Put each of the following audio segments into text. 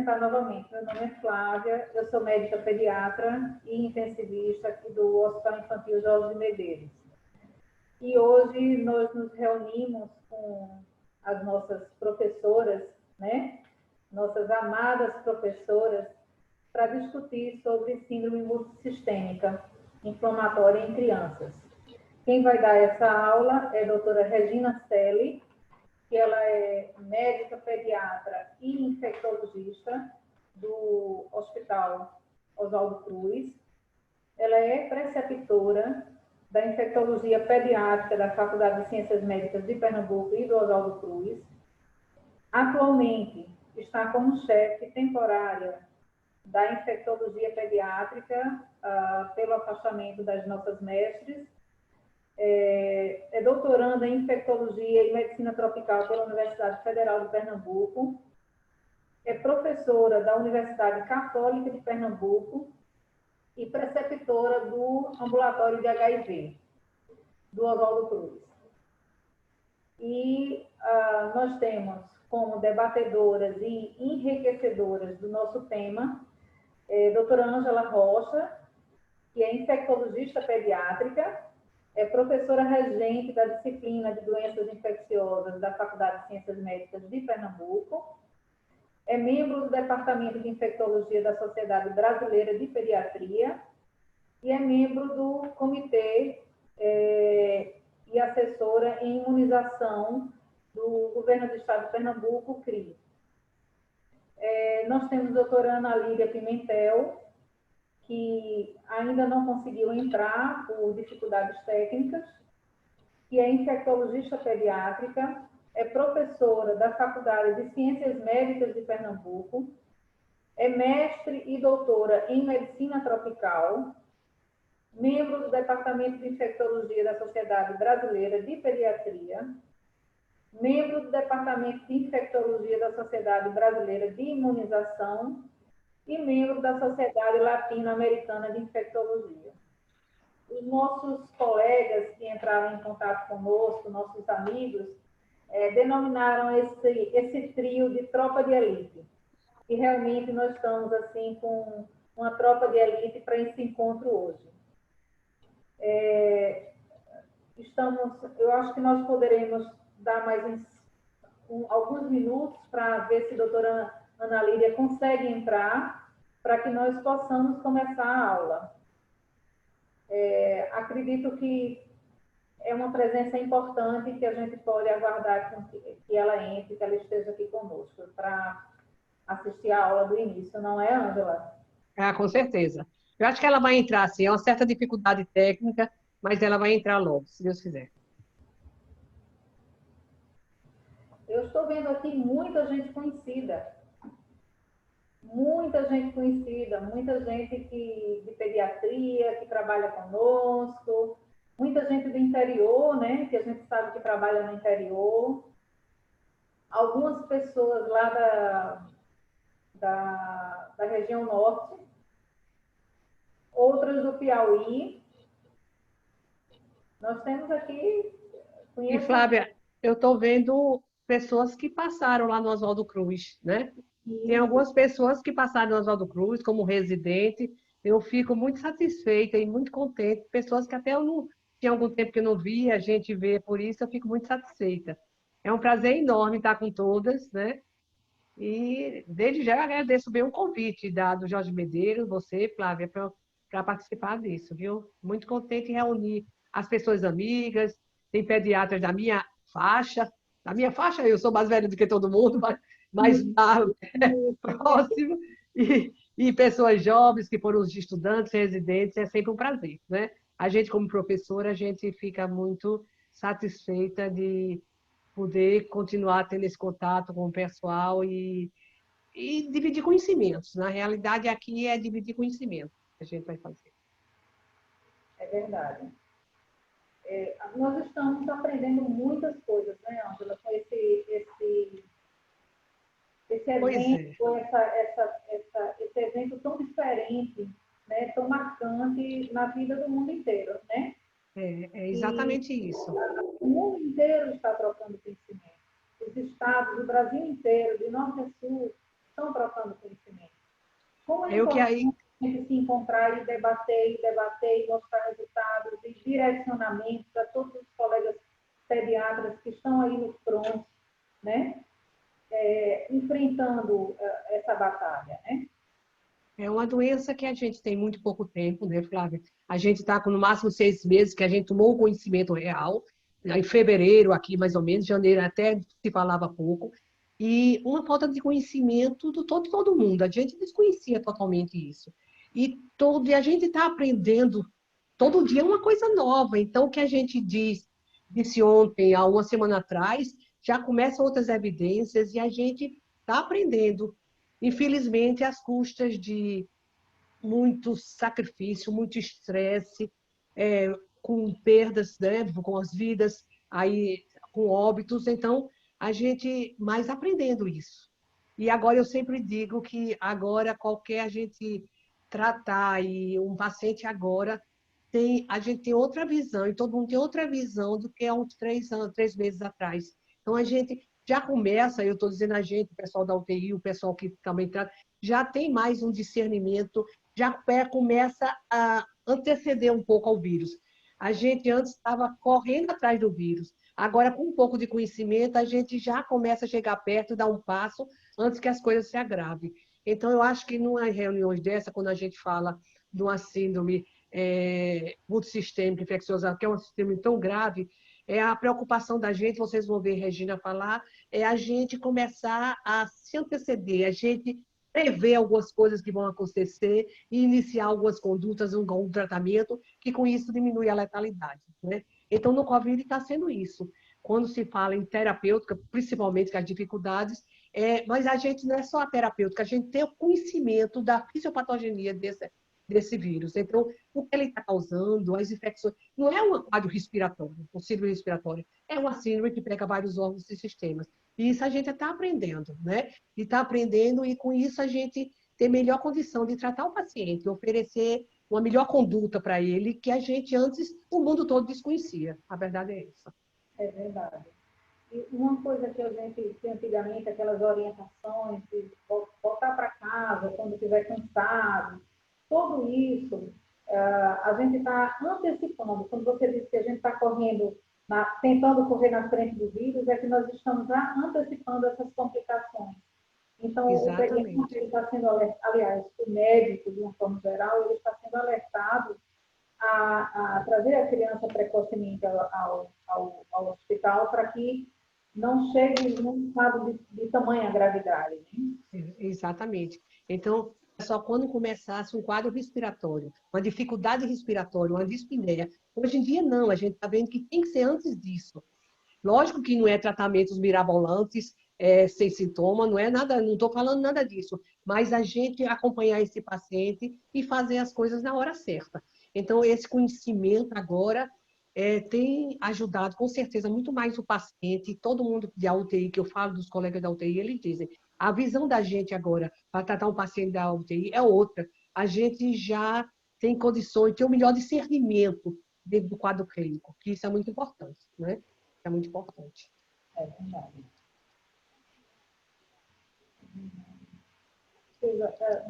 apresentar novamente. Meu nome é Flávia, eu sou médica pediatra e intensivista aqui do Hospital Infantil Jorge de Medeiros. E hoje nós nos reunimos com as nossas professoras, né? Nossas amadas professoras, para discutir sobre síndrome multissistêmica inflamatória em crianças. Quem vai dar essa aula é a doutora Regina Selle, que ela é médica pediatra e infectologista do Hospital Oswaldo Cruz. Ela é preceptora da infectologia pediátrica da Faculdade de Ciências Médicas de Pernambuco e do Oswaldo Cruz. Atualmente está como chefe temporária da infectologia pediátrica pelo afastamento das nossas mestres. É doutoranda em infectologia e medicina tropical pela Universidade Federal de Pernambuco. É professora da Universidade Católica de Pernambuco e preceptora do ambulatório de HIV do Oswaldo Cruz. E nós temos como debatedoras e enriquecedoras do nosso tema doutora Ângela Rocha, que é infectologista pediátrica, é professora regente da disciplina de doenças infecciosas da Faculdade de Ciências Médicas de Pernambuco, é membro do Departamento de Infectologia da Sociedade Brasileira de Pediatria e é membro do Comitê e assessora em imunização do Governo do Estado de Pernambuco, CRI. Nós temos a doutora Ana Lídia Pimentel, que ainda não conseguiu entrar por dificuldades técnicas, que é infectologista pediátrica, é professora da Faculdade de Ciências Médicas de Pernambuco, é mestre e doutora em medicina tropical, membro do Departamento de Infectologia da Sociedade Brasileira de Pediatria, membro do Departamento de Infectologia da Sociedade Brasileira de Imunização e membro da Sociedade Latino-Americana de Infectologia. Os nossos colegas que entraram em contato conosco, nossos amigos, denominaram esse trio de tropa de elite. E realmente nós estamos assim com uma tropa de elite para esse encontro hoje. Eu acho que nós poderemos dar mais alguns minutos para ver se a doutora Ana Lídia consegue entrar, para que nós possamos começar a aula. Acredito que é uma presença importante que a gente pode aguardar que ela entre, que ela esteja aqui conosco, para assistir a aula do início, não é, Ângela? Com certeza. Eu acho que ela vai entrar, sim. É uma certa dificuldade técnica, mas ela vai entrar logo, se Deus quiser. Eu estou vendo aqui muita gente conhecida. Muita gente conhecida, muita gente de pediatria, que trabalha conosco, muita gente do interior, né, que a gente sabe que trabalha no interior. Algumas pessoas lá da região norte, outras do Piauí. Nós temos aqui... E, Flávia, eu estou vendo pessoas que passaram lá no Oswaldo Cruz, né? Tem algumas pessoas que passaram no Oswaldo Cruz como residente. Eu fico muito satisfeita e muito contente. Pessoas que até eu não tinha algum tempo que eu não via, a gente vê, por isso eu fico muito satisfeita. É um prazer enorme estar com todas, né? E desde já eu agradeço bem o convite do Jorge Medeiros, você, Flávia, para participar disso, viu? Muito contente em reunir as pessoas amigas, tem pediatras da minha faixa eu sou mais velha do que todo mundo, mas próximo, e pessoas jovens que foram os estudantes, residentes, é sempre um prazer, né? A gente, como professora, a gente fica muito satisfeita de poder continuar tendo esse contato com o pessoal e dividir conhecimentos. Na realidade, aqui é dividir conhecimento que a gente vai fazer. É verdade. Nós estamos aprendendo muitas coisas, né, Ângela, com esse evento, esse evento tão diferente, né, tão marcante na vida do mundo inteiro, né? É exatamente isso. O mundo inteiro está trocando conhecimento. Os estados, o Brasil inteiro, de norte a sul, estão trocando conhecimento. conhecimento. Como é Eu que aí importante a gente se encontrar e mostrar resultados e direcionamentos para todos os colegas pediatras que estão aí no front, né? Enfrentando essa batalha, né? é uma doença que a gente tem muito pouco tempo, né, Flávia? A gente está com no máximo 6 meses que a gente tomou o conhecimento real, em fevereiro, aqui mais ou menos, janeiro até se falava pouco, e uma falta de conhecimento do todo mundo. A gente desconhecia totalmente isso. E a gente está aprendendo todo dia uma coisa nova. Então, o que a gente disse ontem, há uma semana atrás, já começam outras evidências e a gente está aprendendo. Infelizmente, às custas de muito sacrifício, muito estresse, com perdas, né, com as vidas, aí, com óbitos. Então, a gente mais aprendendo isso. E agora eu sempre digo que agora qualquer a gente tratar e um paciente agora a gente tem outra visão e todo mundo tem outra visão do que há uns 3 anos, 3 meses atrás. Então a gente já começa, eu estou dizendo a gente, o pessoal da UTI, o pessoal que também trata, já tem mais um discernimento, já começa a anteceder um pouco ao vírus. A gente antes estava correndo atrás do vírus. Agora, com um pouco de conhecimento, a gente já começa a chegar perto, dar um passo antes que as coisas se agravem. Então, eu acho que numa reuniões dessa, quando a gente fala de uma síndrome multissistêmica infecciosa, que é uma síndrome tão grave, a preocupação da gente, vocês vão ver Regina falar, é a gente começar a se anteceder, a gente prever algumas coisas que vão acontecer e iniciar algumas condutas, um tratamento, que com isso diminui a letalidade, né? Então, no Covid está sendo isso. Quando se fala em terapêutica, principalmente com as dificuldades, mas a gente não é só a terapêutica, a gente tem o conhecimento da fisiopatogenia desse vírus. Então, o que ele está causando, as infecções, não é um quadro respiratório, um síndrome respiratório, é uma síndrome que pega vários órgãos e sistemas. E isso a gente está aprendendo, né? E está aprendendo, e com isso a gente tem melhor condição de tratar o paciente, oferecer uma melhor conduta para ele, que a gente antes, o mundo todo desconhecia. A verdade é essa. É verdade. E uma coisa que a gente tinha antigamente, aquelas orientações de voltar para casa quando estiver cansado, tudo isso, a gente está antecipando. Quando você disse que a gente está correndo, tentando correr na frente do vírus, é que nós estamos já antecipando essas complicações. Então, o Exatamente. pediatra está sendo alertado, aliás, o médico, de uma forma geral, ele está sendo alertado a trazer a criança precocemente ao hospital para que não chegue num estado de tamanha gravidade. Né? Exatamente. Então, só quando começasse um quadro respiratório, uma dificuldade respiratória, uma dispneia. Hoje em dia, não, a gente está vendo que tem que ser antes disso. Lógico que não é tratamentos mirabolantes, sem sintoma, não é nada, não estou falando nada disso, mas a gente acompanhar esse paciente e fazer as coisas na hora certa. Então, esse conhecimento agora tem ajudado, com certeza, muito mais o paciente, todo mundo da UTI, que eu falo dos colegas da UTI, eles dizem, a visão da gente agora para tratar um paciente da UTI é outra. A gente já tem condições, tem o melhor discernimento dentro do quadro clínico, que isso é muito importante, né? É muito importante. É verdade.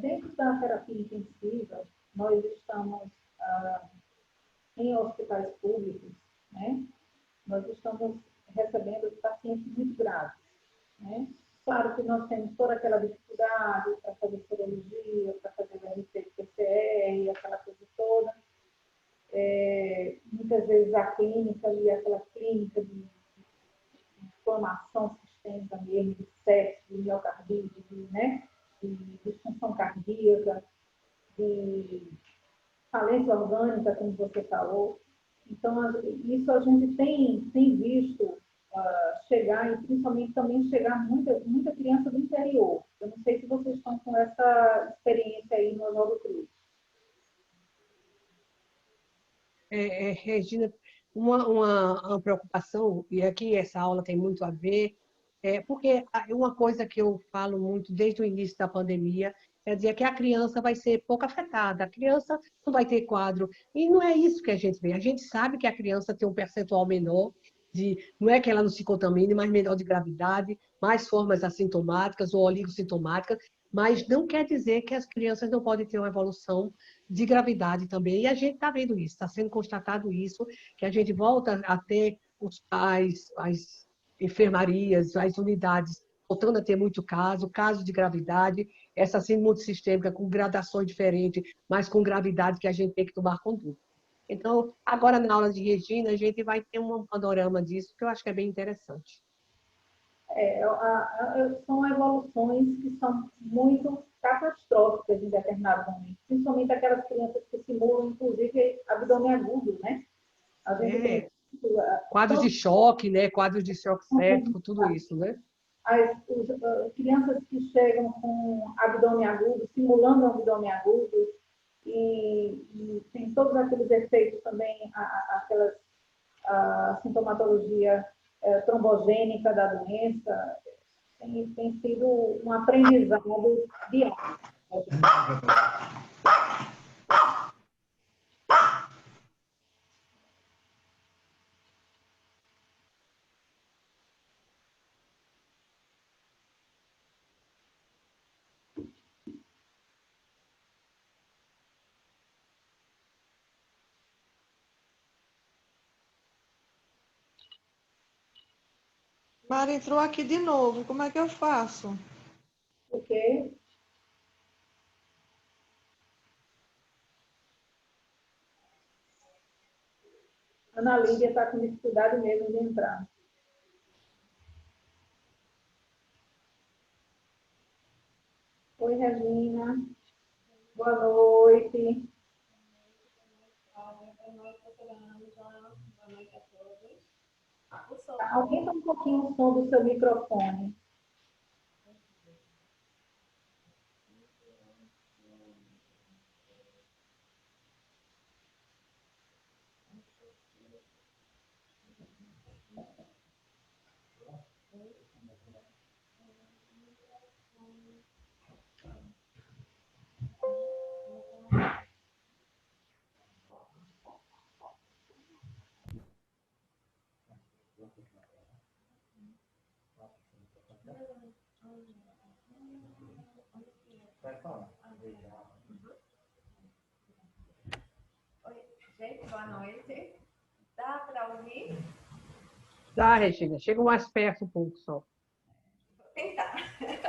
Dentro da terapia intensiva, nós estamos em hospitais públicos, né? Nós estamos recebendo pacientes muito graves, né? Claro que nós temos toda aquela dificuldade para fazer serologia, para fazer o RT PCR, aquela coisa toda. Muitas vezes a clínica ali, aquela clínica de inflamação sistêmica mesmo, de sepsis, de miocardite, né? De disfunção cardíaca, de falência orgânica, como você falou. Então, isso a gente tem visto chegar, e principalmente também chegar muita criança do interior. Eu não sei se vocês estão com essa experiência aí no Oswaldo Cruz. Regina, uma preocupação, e aqui essa aula tem muito a ver, porque uma coisa que eu falo muito desde o início da pandemia é dizer que a criança vai ser pouco afetada, a criança não vai ter quadro, e não é isso que a gente vê. A gente sabe que a criança tem um percentual menor, não é que ela não se contamine, mas menor de gravidade, mais formas assintomáticas ou oligossintomáticas, mas não quer dizer que as crianças não podem ter uma evolução de gravidade também. E a gente está vendo isso, está sendo constatado isso, que a gente volta a ter os pais, as enfermarias, as unidades voltando a ter muito caso de gravidade, essa síndrome multissistêmica com gradações diferentes, mas com gravidade que a gente tem que tomar conduta. Então, agora na aula de Regina, a gente vai ter um panorama disso, que eu acho que é bem interessante. São evoluções que são muito catastróficas em determinados momentos, principalmente aquelas crianças que simulam, inclusive, abdômen agudo, né? A gente tem quadros de choque, né? Quadros de choque séptico, tudo isso, né? As crianças que chegam com abdômen agudo, simulando um abdômen agudo, e tem todos aqueles efeitos também, a sintomatologia trombogênica da doença, tem sido um aprendizado diário. Mara entrou aqui de novo, como é que eu faço? Porque Ana Lídia está com dificuldade mesmo de entrar. Oi, Regina. Boa noite. Aumenta um pouquinho o som do seu microfone. Oi, gente, boa noite. Dá para ouvir? Dá, Regina. Chega mais perto um pouco só. Vou tentar.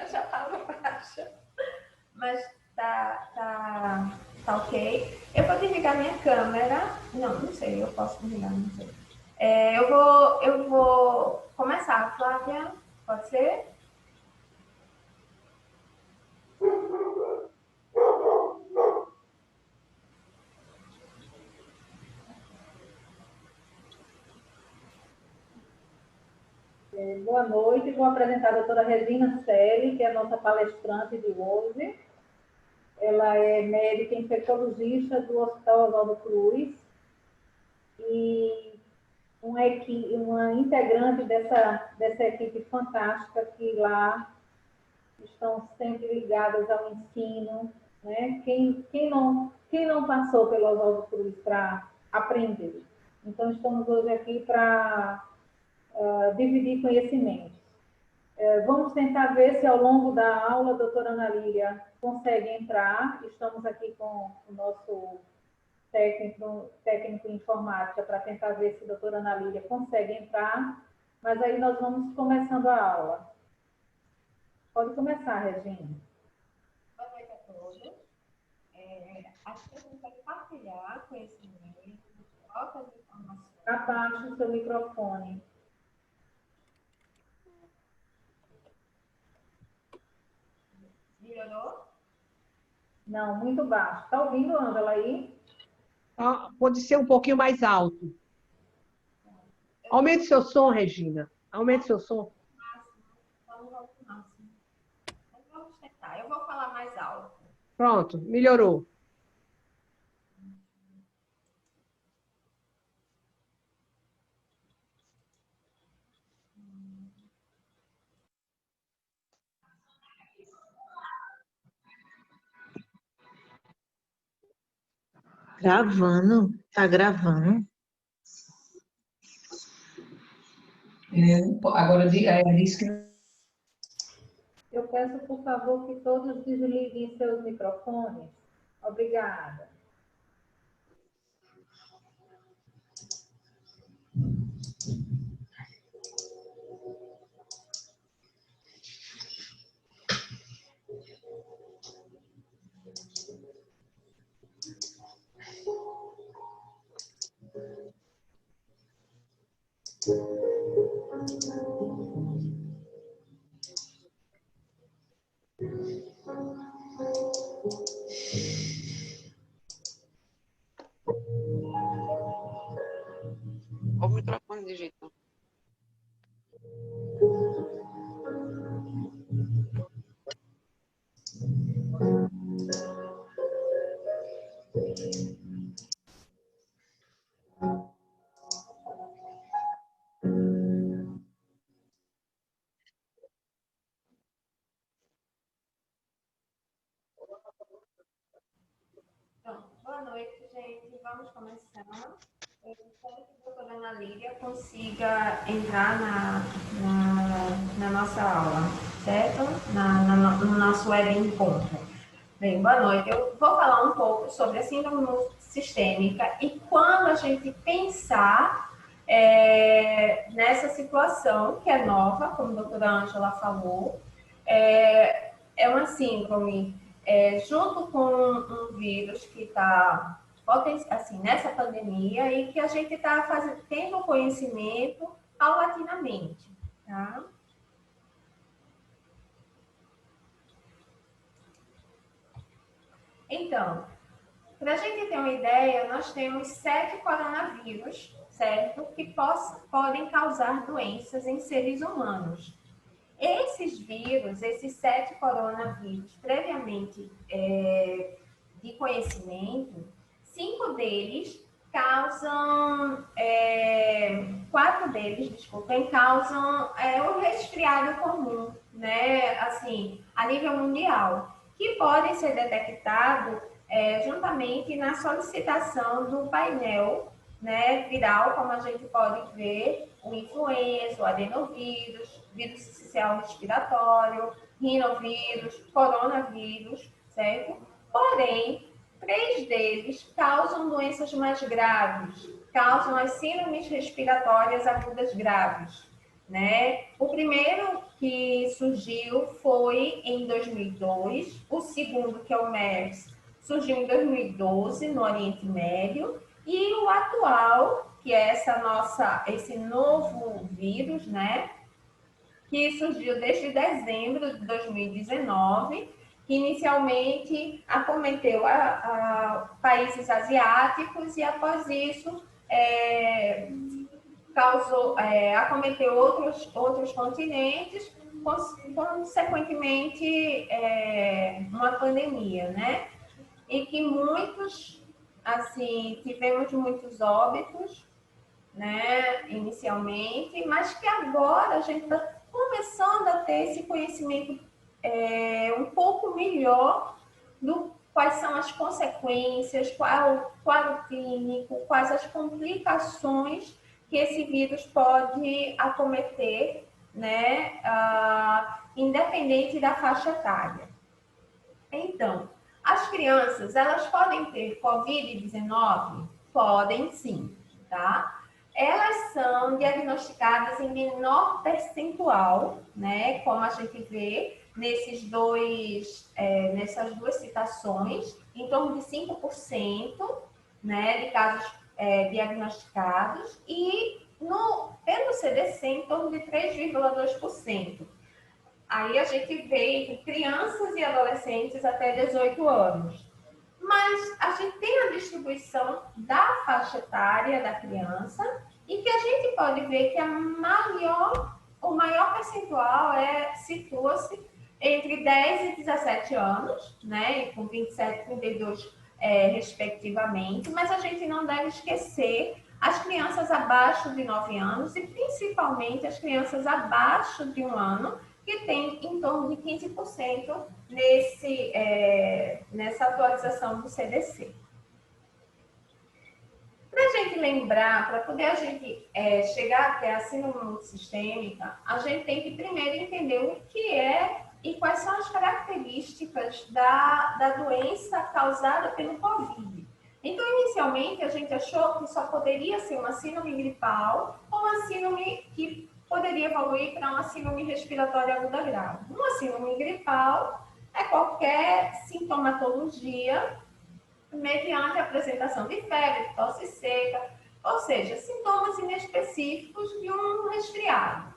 Já estava baixa. Mas tá ok. Eu vou desligar minha câmera. Não sei, eu posso desligar, não sei. Eu vou começar, Flávia. Pode ser? Boa noite, vou apresentar a doutora Regina Selle, que é a nossa palestrante de hoje. Ela é médica infectologista do Hospital Oswaldo Cruz e uma integrante dessa equipe fantástica que lá estão sempre ligadas ao ensino, né? Quem não passou pelo Oswaldo Cruz para aprender? Então, estamos hoje aqui para dividir conhecimentos. Vamos tentar ver se ao longo da aula a doutora Ana Lília consegue entrar. Estamos aqui com o nosso técnico em informática para tentar ver se a doutora Ana Lília consegue entrar, mas aí nós vamos começando a aula. Pode começar, Regina. Boa noite a todos. Acho que a gente vai compartilhar conhecimento, trocas de informações. Abaixe o seu microfone. Melhorou? Não, muito baixo. Está ouvindo, Ângela, aí? Pode ser um pouquinho mais alto. Aumente seu som, Regina. Aumente seu som. Vamos tentar. Eu vou falar mais alto. Pronto, melhorou. Gravando? Tá gravando? Agora diz que... Eu peço, por favor, que todos desliguem seus microfones. Obrigada. Olha o microfone digitando. Então, boa noite, gente. Vamos começar. Eu espero que a doutora Ana Lídia consiga entrar na nossa aula, certo? No nosso web encontro. Bem, boa noite. Eu vou falar um pouco sobre a síndrome sistêmica e quando a gente pensar nessa situação, que é nova, como a doutora Ângela falou, é uma síndrome junto com um vírus que está assim, nessa pandemia e que a gente está tendo conhecimento paulatinamente, tá? Então, para a gente ter uma ideia, nós temos 7 coronavírus, certo? Que podem causar doenças em seres humanos. Esses vírus, esses 7 coronavírus, previamente de conhecimento, 5 deles causam, 4 deles, desculpem, causam o resfriado comum, né? Assim, a nível mundial, que podem ser detectados juntamente na solicitação do painel, né, viral, como a gente pode ver, o influenza, o adenovírus, vírus social respiratório, rinovírus, coronavírus, certo? Porém, 3 deles causam doenças mais graves, causam as síndromes respiratórias agudas graves, né? O primeiro que surgiu foi em 2002, o segundo, que é o MERS, surgiu em 2012 no Oriente Médio, e o atual, que é esse novo vírus, né? Que surgiu desde dezembro de 2019, que inicialmente acometeu países asiáticos e após isso acometeu outros continentes, consequentemente uma pandemia, né? E que tivemos muitos óbitos, né, inicialmente, mas que agora a gente está começando a ter esse conhecimento um pouco melhor do quais são as consequências, qual o quadro clínico, quais as complicações que esse vírus pode acometer, né, independente da faixa etária. Então, as crianças, elas podem ter Covid-19? Podem sim, tá? Elas são diagnosticadas em menor percentual, né? Como a gente vê nessas duas citações, em torno de 5%, né, de casos diagnosticados, e pelo CDC, em torno de 3,2%. Aí a gente vê entre crianças e adolescentes até 18 anos. Mas a gente tem a distribuição da faixa etária da criança e que a gente pode ver que o maior percentual situa-se entre 10 e 17 anos, né? Com 27 e 32 respectivamente. Mas a gente não deve esquecer as crianças abaixo de 9 anos e principalmente as crianças abaixo de 1 ano, que tem em torno de 15% nessa atualização do CDC. Para a gente lembrar, para poder a gente chegar até a síndrome multissistêmica, a gente tem que primeiro entender o que é e quais são as características da doença causada pelo Covid. Então, inicialmente, a gente achou que só poderia ser uma síndrome gripal ou uma síndrome que poderia evoluir para uma síndrome respiratória aguda grave. Uma síndrome gripal é qualquer sintomatologia mediante a apresentação de febre, tosse seca, ou seja, sintomas inespecíficos de um resfriado.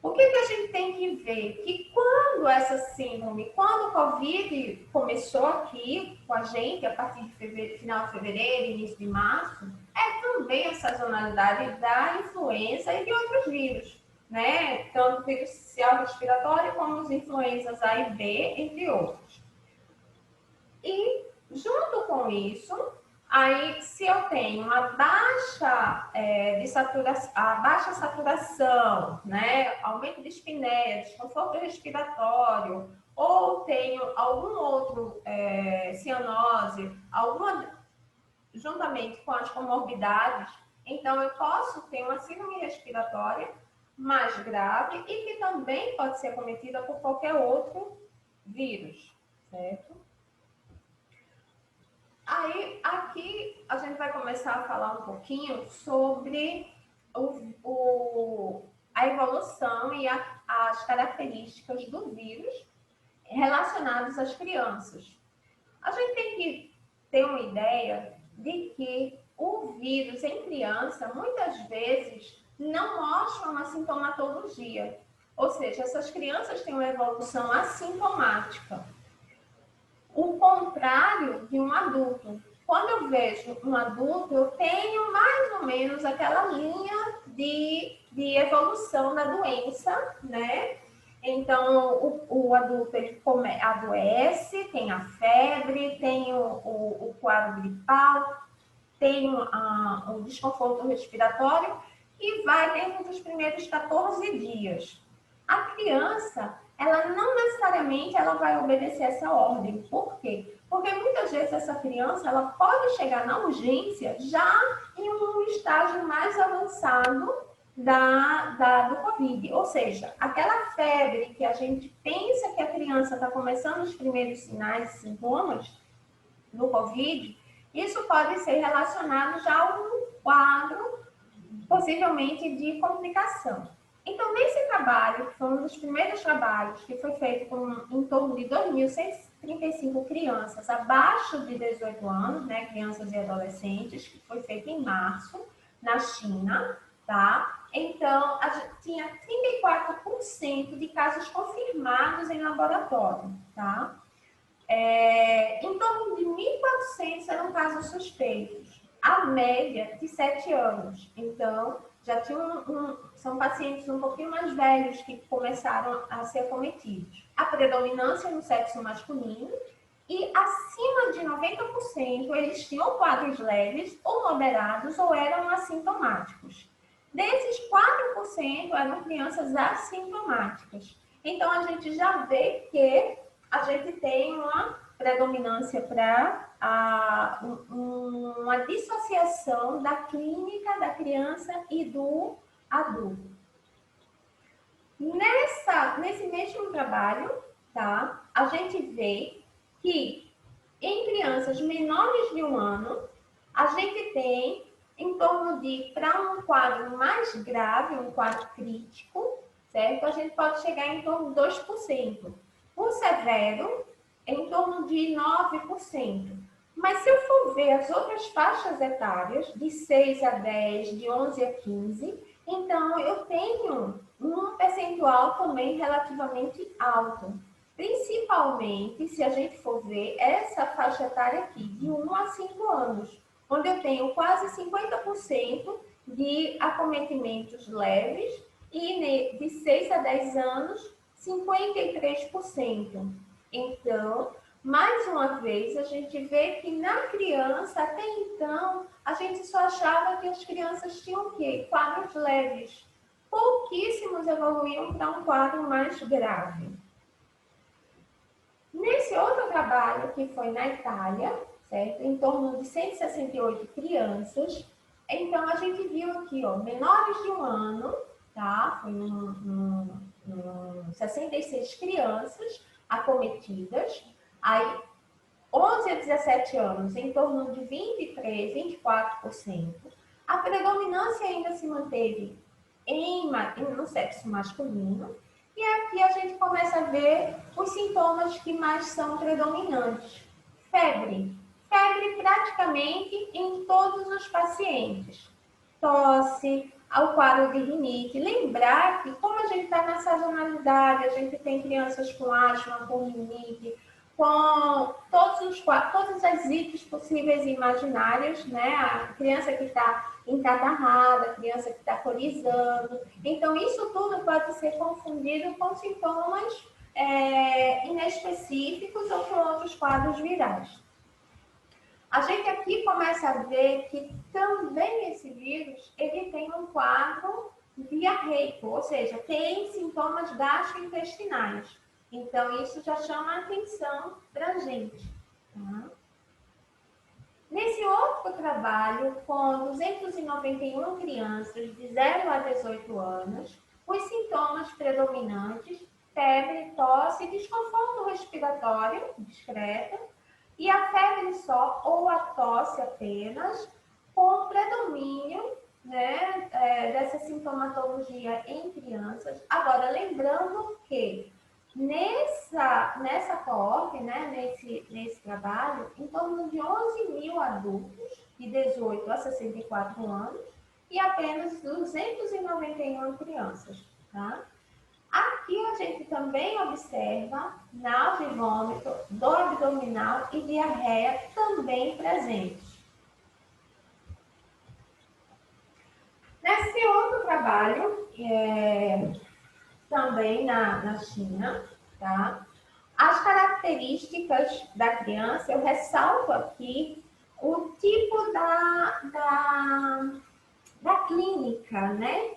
O que a gente tem que ver? Que quando essa síndrome, quando o Covid começou aqui com a gente, a partir de final de fevereiro, início de março, é também a sazonalidade da influenza e de outros vírus, né? Tanto o vírus social respiratório como os influenzas A e B, entre outros. E, junto com isso, aí, se eu tenho uma baixa saturação, né, aumento de espinéia, desconforto respiratório, ou tenho algum outro cianose, juntamente com as comorbidades, então eu posso ter uma síndrome respiratória mais grave e que também pode ser acometida por qualquer outro vírus, certo? Aí, aqui, a gente vai começar a falar um pouquinho sobre a evolução e as características do vírus relacionados às crianças. A gente tem que ter uma ideia de que o vírus em criança, muitas vezes, não mostra uma sintomatologia. Ou seja, essas crianças têm uma evolução assintomática. O contrário de um adulto. Quando eu vejo um adulto, eu tenho mais ou menos aquela linha de evolução da doença, né? Então, o adulto ele adoece, tem a febre, tem o quadro gripal, tem o desconforto respiratório e vai dentro dos primeiros 14 dias. A criança, ela não necessariamente ela vai obedecer essa ordem. Por quê? Porque muitas vezes essa criança ela pode chegar na urgência já em um estágio mais avançado do Covid. Ou seja, aquela febre que a gente pensa que a criança está começando os primeiros sinais e sintomas do Covid, isso pode ser relacionado já a um quadro, possivelmente, de complicação. Então, nesse trabalho, que foi um dos primeiros trabalhos, que foi feito com em torno de 2.135 crianças abaixo de 18 anos, né, crianças e adolescentes, que foi feito em março, na China, tá? Então, a gente tinha 34% de casos confirmados em laboratório, tá? Em torno de 1.400 eram casos suspeitos, a média de 7 anos. Então, já são pacientes um pouquinho mais velhos que começaram a ser acometidos. A predominância no sexo masculino e acima de 90% eles tinham quadros leves ou moderados ou eram assintomáticos. Desses 4% eram crianças assintomáticas. Então, a gente já vê que a gente tem uma predominância para uma dissociação da clínica da criança e do adulto. Nesse mesmo trabalho, tá, a gente vê que em crianças menores de 1 ano, a gente tem em torno de, para um quadro mais grave, um quadro crítico, certo? A gente pode chegar em torno de 2%. O severo, em torno de 9%. Mas se eu for ver as outras faixas etárias, de 6 a 10, de 11 a 15, então eu tenho um percentual também relativamente alto. Principalmente se a gente for ver essa faixa etária aqui, de 1 a 5 anos, onde eu tenho quase 50% de acometimentos leves e de 6 a 10 anos, 53%. Então, mais uma vez, a gente vê que na criança, até então, a gente só achava que as crianças tinham o quê? Quadros leves. Pouquíssimos evoluíam para um quadro mais grave. Nesse outro trabalho, que foi na Itália, certo? Em torno de 168 crianças, então a gente viu aqui, ó, menores de 1 ano, tá? Foi 66 crianças acometidas, aí 11 a 17 anos, em torno de 23, 24%. A predominância ainda se manteve no sexo masculino. E aqui a gente começa a ver os sintomas que mais são predominantes. Febre. Febre praticamente em todos os pacientes. Tosse, ao quadro de rinite. Lembrar que, como a gente está na sazonalidade, a gente tem crianças com asma, com rinite, com todas as ites possíveis e imaginárias, né? A criança que está encatarrada, a criança que está corizando. Então, isso tudo pode ser confundido com sintomas inespecíficos ou com outros quadros virais. A gente aqui começa a ver que também esse vírus, ele tem um quadro diarreico, ou seja, tem sintomas gastrointestinais. Então, isso já chama a atenção para a gente. Tá? Nesse outro trabalho, com 291 crianças de 0 a 18 anos, os sintomas predominantes, febre, tosse, desconforto respiratório discreto, e a febre só ou a tosse apenas, com predomínio, né, dessa sintomatologia em crianças. Agora, lembrando que nessa coorte, né, nesse trabalho, em torno de 11 mil adultos de 18 a 64 anos e apenas 291 crianças. Tá? Aqui a gente também observa náusea e vômito, dor abdominal e diarreia também presentes. Nesse outro trabalho, também na China, tá? As características da criança, eu ressalto aqui o tipo da clínica, né?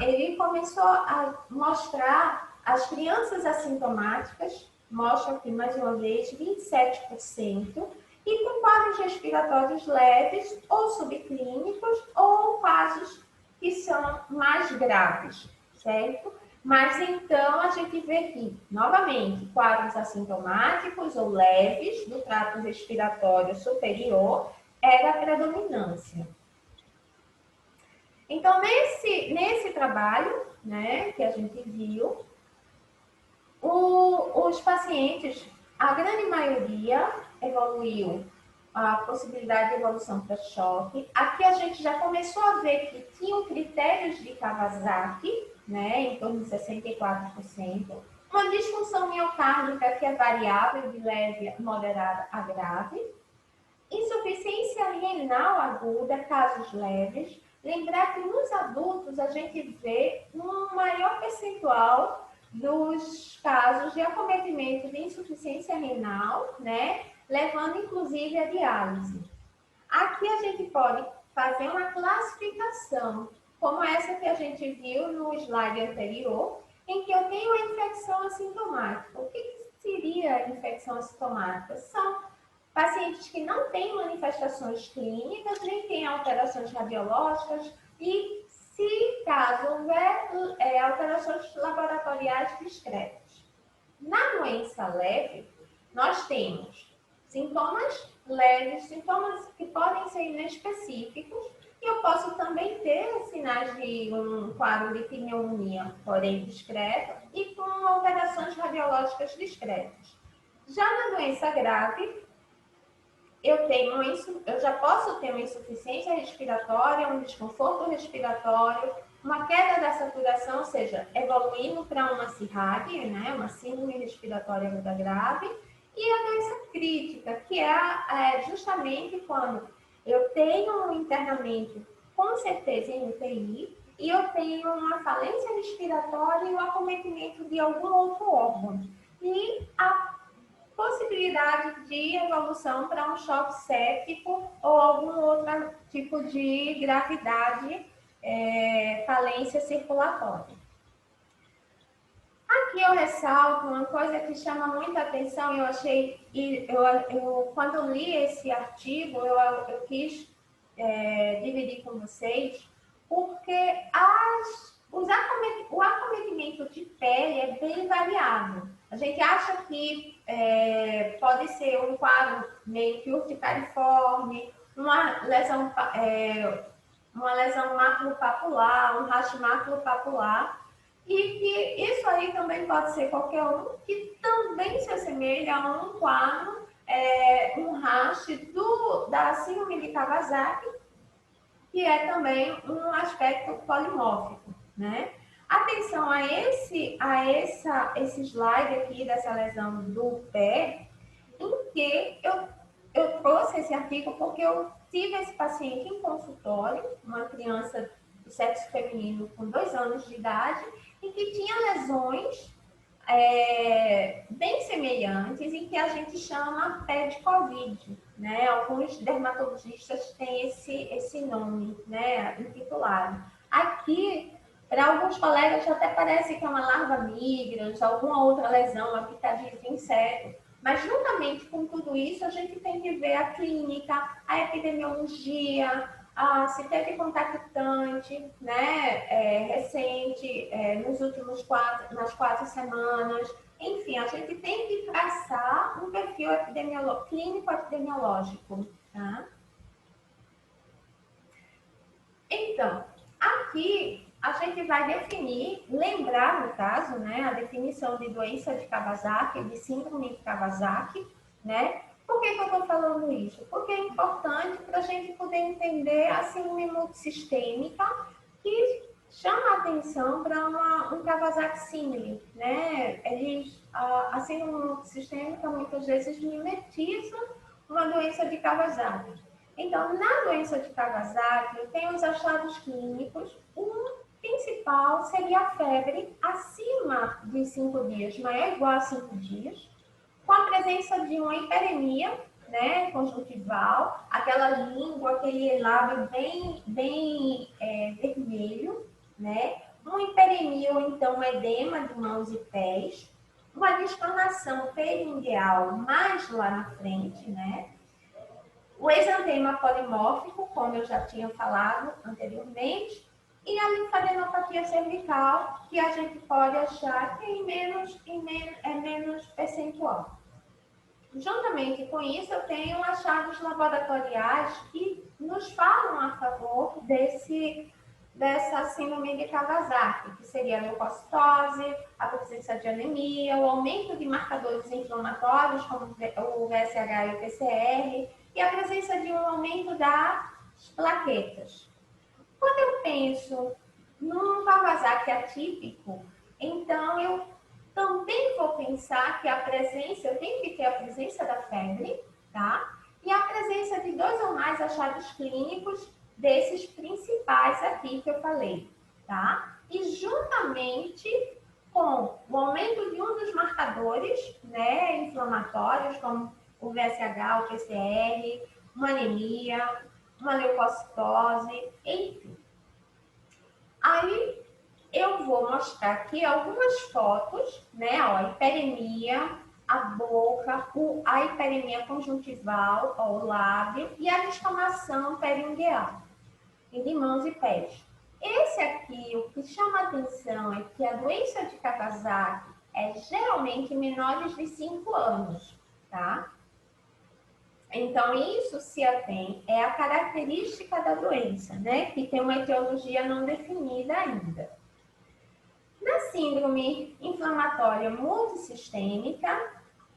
Ele começou a mostrar as crianças assintomáticas, mostra aqui mais uma vez 27%, e com quadros respiratórios leves ou subclínicos ou casos que são mais graves, certo? Mas então a gente vê aqui, novamente, quadros assintomáticos ou leves do trato respiratório superior era a predominância. Então, nesse trabalho, né, que a gente viu, os pacientes, a grande maioria evoluiu a possibilidade de evolução para choque. Aqui a gente já começou a ver que tinham critérios de Kawasaki, né, em torno de 64%. Uma disfunção miocárdica que é variável de leve, moderada a grave. Insuficiência renal aguda, casos leves. Lembrar que nos adultos a gente vê um maior percentual dos casos de acometimento de insuficiência renal, né, levando inclusive a diálise. Aqui a gente pode fazer uma classificação, como essa que a gente viu no slide anterior, em que eu tenho a infecção assintomática. O que seria a infecção assintomática? São pacientes que não têm manifestações clínicas, nem têm alterações radiológicas e, se caso houver, alterações laboratoriais discretas. Na doença leve, nós temos sintomas leves, sintomas que podem ser inespecíficos, e eu posso também ter sinais de um quadro de pneumonia, porém discreto, e com alterações radiológicas discretas. Já na doença grave, eu já posso ter uma insuficiência respiratória, um desconforto respiratório, uma queda da saturação, ou seja, evoluindo para uma CIRRAG, né, uma síndrome respiratória aguda grave, e a doença crítica, que é justamente quando eu tenho um internamento com certeza em UTI e eu tenho uma falência respiratória e o acometimento de algum outro órgão. E a possibilidade de evolução para um choque séptico ou algum outro tipo de gravidade, falência circulatória. Aqui eu ressalto uma coisa que chama muita atenção, eu achei, quando eu li esse artigo, eu quis dividir com vocês, porque O acometimento de pele é bem variável. A gente acha que pode ser um quadro meio que urticariforme, uma lesão maculopapular, um racho maculopapular, e que isso aí também pode ser qualquer um, que também se assemelha a um quadro, um racho da síndrome de Kawasaki, que é também um aspecto polimórfico, né? Atenção a esse slide aqui dessa lesão do pé, em que eu trouxe esse artigo porque eu tive esse paciente em consultório, uma criança do sexo feminino com 2 anos de idade, e que tinha lesões bem semelhantes e que a gente chama pé de Covid, né? Alguns dermatologistas têm esse nome, né, intitulado. Aqui, para alguns colegas, até parece que é uma larva migrans, alguma outra lesão, uma picadinha de inseto. Mas, juntamente com tudo isso, a gente tem que ver a clínica, a epidemiologia, se teve contactante, né, recente, nas 4 semanas. Enfim, a gente tem que traçar um perfil clínico-epidemiológico. Tá? Então, aqui a gente vai lembrar no caso, né, a definição de doença de Kawasaki, de síndrome de Kawasaki, né? Por que eu estou falando isso? Porque é importante para a gente poder entender a síndrome multissistêmica, que chama a atenção para um Kawasaki síndrome, né? A síndrome multissistêmica muitas vezes mimetiza uma doença de Kawasaki. Então, na doença de Kawasaki, tem os achados clínicos. O principal seria a febre acima de 5 dias, maior ou igual a 5 dias, com a presença de uma hiperemia, né, conjuntival, aquela língua, aquele lábio bem vermelho, né, uma hiperemia ou então um edema de mãos e pés, uma descamação periungueal mais lá na frente, né, o exantema polimórfico, como eu já tinha falado anteriormente, e a linfadenopatia cervical, que a gente pode achar que é menos percentual. Juntamente com isso, eu tenho achados laboratoriais que nos falam a favor dessa síndrome de Kawasaki, que seria a leucocitose, a presença de anemia, o aumento de marcadores inflamatórios, como o VSH e o PCR, e a presença de um aumento das plaquetas. Quando eu penso num Kawasaki atípico, então eu também vou pensar que eu tenho que ter a presença da febre, tá? E a presença de 2 ou mais achados clínicos desses principais aqui que eu falei, tá? E juntamente com o aumento de um dos marcadores, né, inflamatórios, como o VSH, o PCR, uma anemia, uma leucocitose, enfim. Aí eu vou mostrar aqui algumas fotos, né? Ó, a hiperemia, a boca, a hiperemia conjuntival, ó, o lábio e a descamação periungueal, e de mãos e pés. Esse aqui, o que chama a atenção é que a doença de Kawasaki é geralmente menores de 5 anos, tá? Então, isso se atém, é a característica da doença, né? Que tem uma etiologia não definida ainda. Na síndrome inflamatória multissistêmica,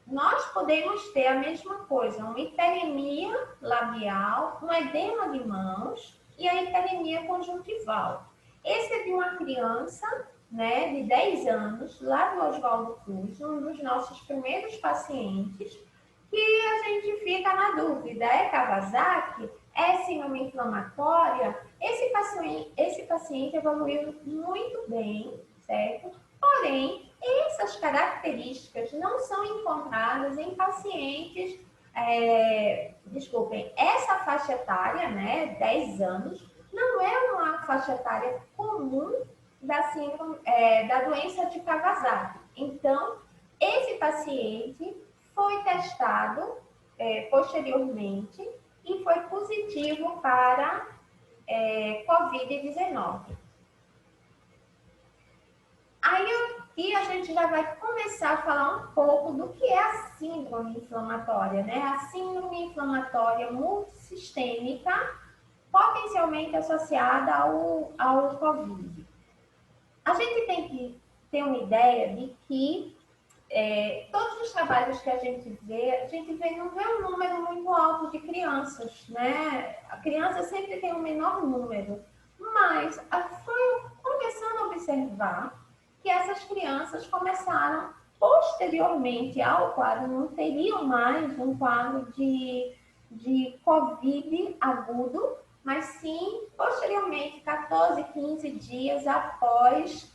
nós podemos ter a mesma coisa, uma hiperemia labial, um edema de mãos e a hiperemia conjuntival. Esse é de uma criança, né, de 10 anos, lá do Oswaldo Cruz, um dos nossos primeiros pacientes, que a gente fica na dúvida, é Kawasaki? É síndrome inflamatória? Esse paciente evoluiu muito bem, certo? Porém, essas características não são encontradas em pacientes, essa faixa etária, né, 10 anos, não é uma faixa etária comum da doença de Kawasaki. Então, esse paciente foi testado posteriormente e foi positivo para Covid-19. Aqui a gente já vai começar a falar um pouco do que é a síndrome inflamatória, né? A síndrome inflamatória multissistêmica, potencialmente associada ao COVID. A gente tem que ter uma ideia de que todos os trabalhos que a gente não vê um número muito alto de crianças, né? A criança sempre tem um menor número, mas foi começando a observar que essas crianças começaram, posteriormente ao quadro, não teriam mais um quadro de COVID agudo, mas sim, posteriormente, 14, 15 dias após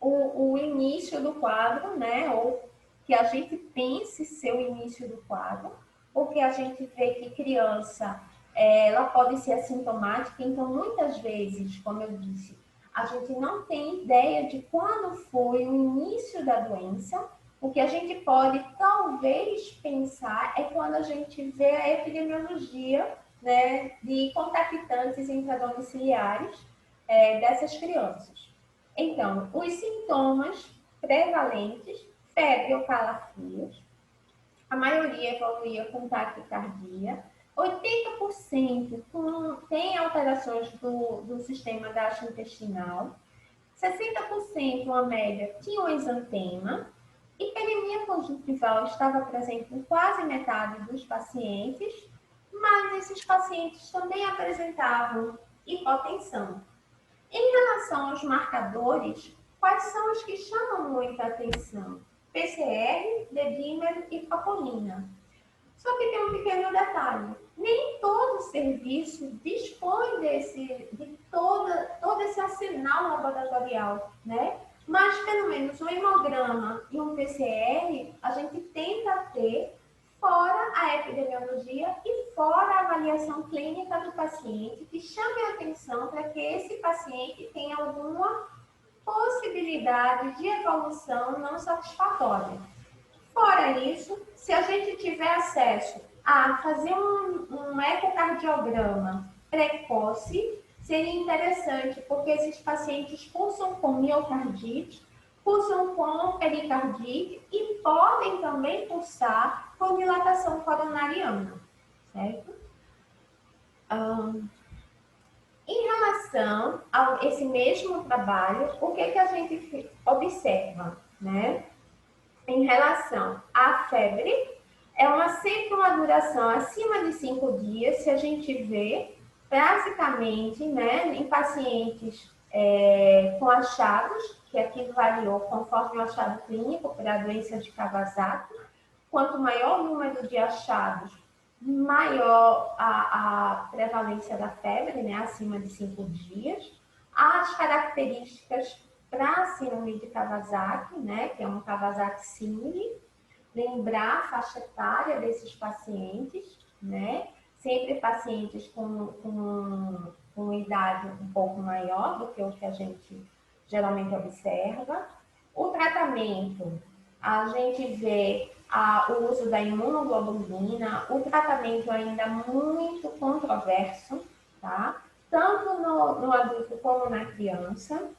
o início do quadro, né? Ou que a gente pense ser o início do quadro, porque a gente vê que criança, ela pode ser assintomática, então muitas vezes, como eu disse, a gente não tem ideia de quando foi o início da doença. O que a gente pode talvez pensar é quando a gente vê a epidemiologia, né, de contactantes intradomiciliares dessas crianças. Então, os sintomas prevalentes, febre ou calafrios, a maioria evoluía com taquicardia, 80% tem alterações do sistema gastrointestinal, 60%, uma média, tinham exantema, hiperemia conjuntival estava presente em quase metade dos pacientes, mas esses pacientes também apresentavam hipotensão. Em relação aos marcadores, quais são os que chamam muita atenção? PCR, dedímero e papolina. Só que tem um pequeno detalhe. Nem todo serviço dispõe de todo esse arsenal laboratorial, né? Mas, pelo menos, um hemograma e um PCR, a gente tenta ter fora a epidemiologia e fora a avaliação clínica do paciente, que chame a atenção para que esse paciente tenha alguma possibilidade de evolução não satisfatória. Fora isso, se a gente tiver acesso a fazer um ecocardiograma precoce, seria interessante, porque esses pacientes cursam com miocardite, cursam com pericardite e podem também cursar com dilatação coronariana, certo? Em relação a esse mesmo trabalho, o que a gente observa, né? Em relação à febre, sempre uma duração acima de 5 dias, se a gente vê, basicamente, né, em pacientes com achados, que aqui variou conforme o achado clínico para a doença de Kawasaki. Quanto maior o número de achados, maior a prevalência da febre, né, acima de 5 dias. As características para a síndrome de Kawasaki, né, que é um Kawasaki síndrome, lembrar a faixa etária desses pacientes, né, sempre pacientes com idade um pouco maior do que o que a gente geralmente observa. O tratamento, a gente vê o uso da imunoglobulina, o tratamento ainda muito controverso, tá? Tanto no adulto como na criança.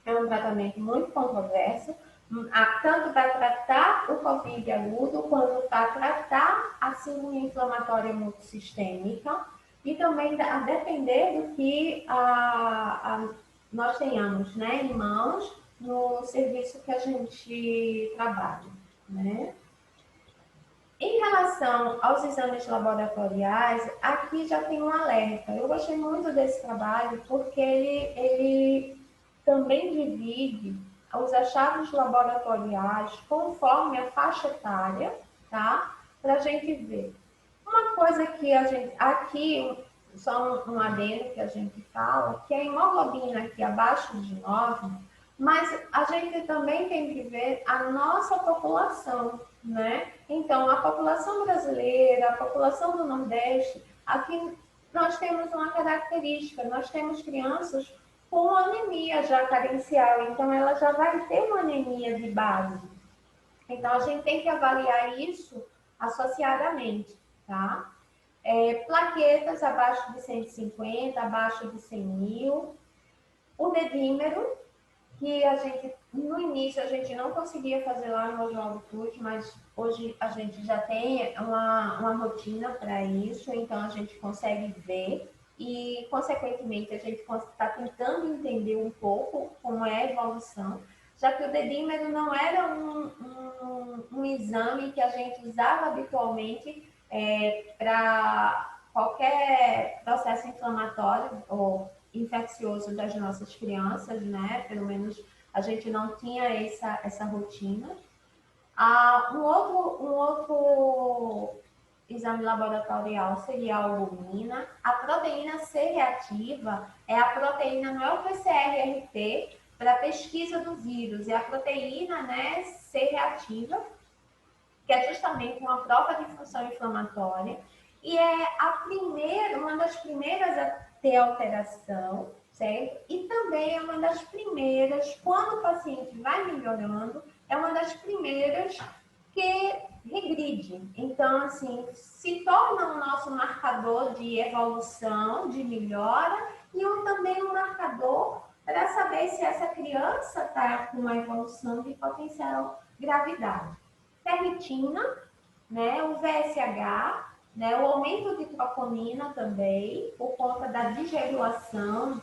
É um tratamento muito controverso, tanto para tratar o COVID agudo, quanto para tratar a síndrome inflamatória multissistêmica, e também a depender do que nós tenhamos, né, em mãos no serviço que a gente trabalha, né? Em relação aos exames laboratoriais, aqui já tem um alerta. Eu gostei muito desse trabalho porque ele também divide os achados laboratoriais conforme a faixa etária, tá? Para a gente ver. Uma coisa que aqui, só um adendo que a gente fala, que a hemoglobina aqui abaixo de 9, mas a gente também tem que ver a nossa população, né? Então, a população brasileira, a população do Nordeste, aqui nós temos uma característica, nós temos crianças com anemia já carencial, então ela já vai ter uma anemia de base. Então, a gente tem que avaliar isso associadamente, tá? Plaquetas abaixo de 150, abaixo de 100 mil. O dedímero, que a gente, no início, a gente não conseguia fazer lá no Oswaldo Cruz, mas hoje a gente já tem uma rotina para isso, então a gente consegue ver e, consequentemente, a gente está tentando entender um pouco como é a evolução, já que o dedímero não era um exame que a gente usava habitualmente para qualquer processo inflamatório ou infeccioso das nossas crianças, né? Pelo menos a gente não tinha essa rotina. Um outro exame laboratorial seria a albumina. A proteína C reativa é a proteína, não é o PCR-RT, para pesquisa do vírus, é a proteína, né, C reativa, que é justamente uma prova de função inflamatória, e é uma das primeiras a ter alteração, certo? E também é uma das primeiras, quando o paciente vai melhorando, é uma das primeiras que regride. Então, assim, se torna o nosso marcador de evolução, de melhora, e também um marcador para saber se essa criança está com uma evolução de potencial gravidade. Ferritina, né, o VSH, né, o aumento de troponina também, por conta da desregulação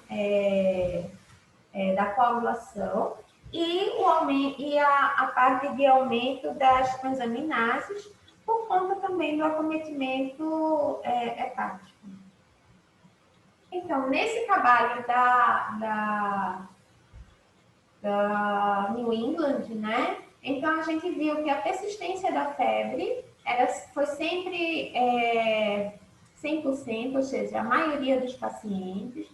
da coagulação, e a parte de aumento das transaminases, por conta também do acometimento hepático. Então, nesse trabalho da New England, né? Então, a gente viu que a persistência da febre foi sempre 100%, ou seja, a maioria dos pacientes.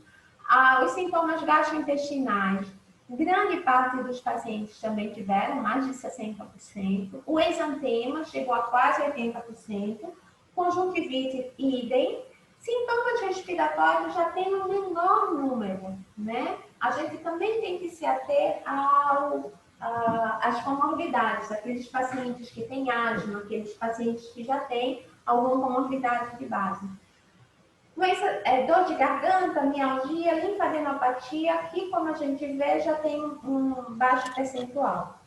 Os sintomas gastrointestinais, grande parte dos pacientes também tiveram, mais de 60%. O exantema chegou a quase 80%. Conjuntivite, idem. Sintomas respiratórios já tem um menor número, né? A gente também tem que se ater às comorbidades, aqueles pacientes que têm asma, aqueles pacientes que já têm alguma comorbidade de base. Dor de garganta, mialgia, linfadenopatia, aqui, como a gente vê, já tem um baixo percentual.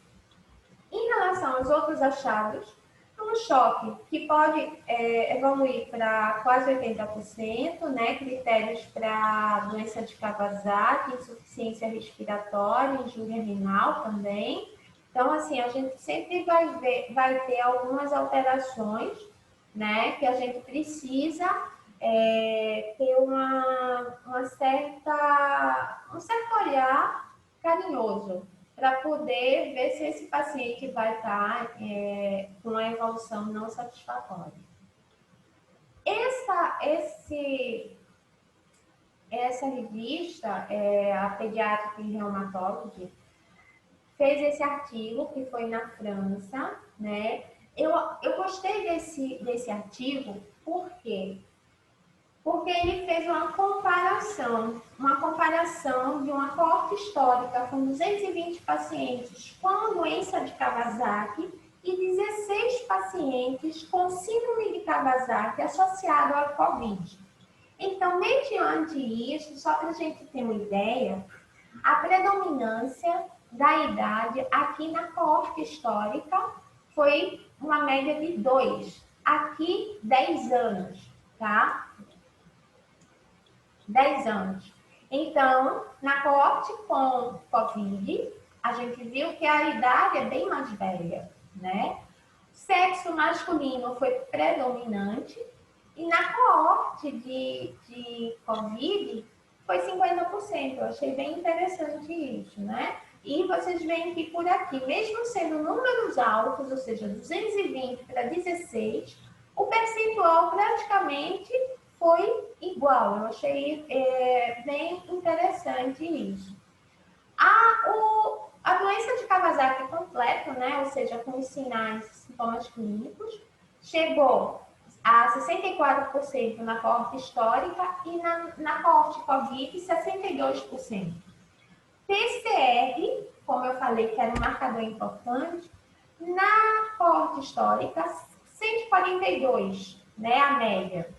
Em relação aos outros achados, um choque que pode evoluir para quase 80%, né? Critérios para doença de Kawasaki, insuficiência respiratória, injúria renal também. Então, assim, a gente sempre vai ter algumas alterações, né? Que a gente precisa ter um certo olhar carinhoso para poder ver se esse paciente vai estar com uma evolução não satisfatória. Essa revista, a Pediatric Rheumatology, fez esse artigo que foi na França, né? Eu gostei desse artigo, por quê? Porque ele fez uma comparação de uma coorte histórica com 220 pacientes com doença de Kawasaki e 16 pacientes com síndrome de Kawasaki associado à Covid. Então, mediante isso, só para a gente ter uma ideia, a predominância da idade aqui na coorte histórica foi uma média de 2, aqui 10 anos, tá? 10 anos. Então, na coorte com Covid, a gente viu que a idade é bem mais velha, né? Sexo masculino foi predominante e na coorte de Covid foi 50%. Eu achei bem interessante isso, né? E vocês veem que por aqui, mesmo sendo números altos, ou seja, 220 para 16, o percentual praticamente foi igual. Eu achei bem interessante isso. A doença de Kawasaki completa, né, ou seja, com os sinais e sintomas clínicos, chegou a 64% na coorte histórica e na coorte COVID, 62%. PCR, como eu falei que era um marcador importante, na coorte histórica, 142, né, a média.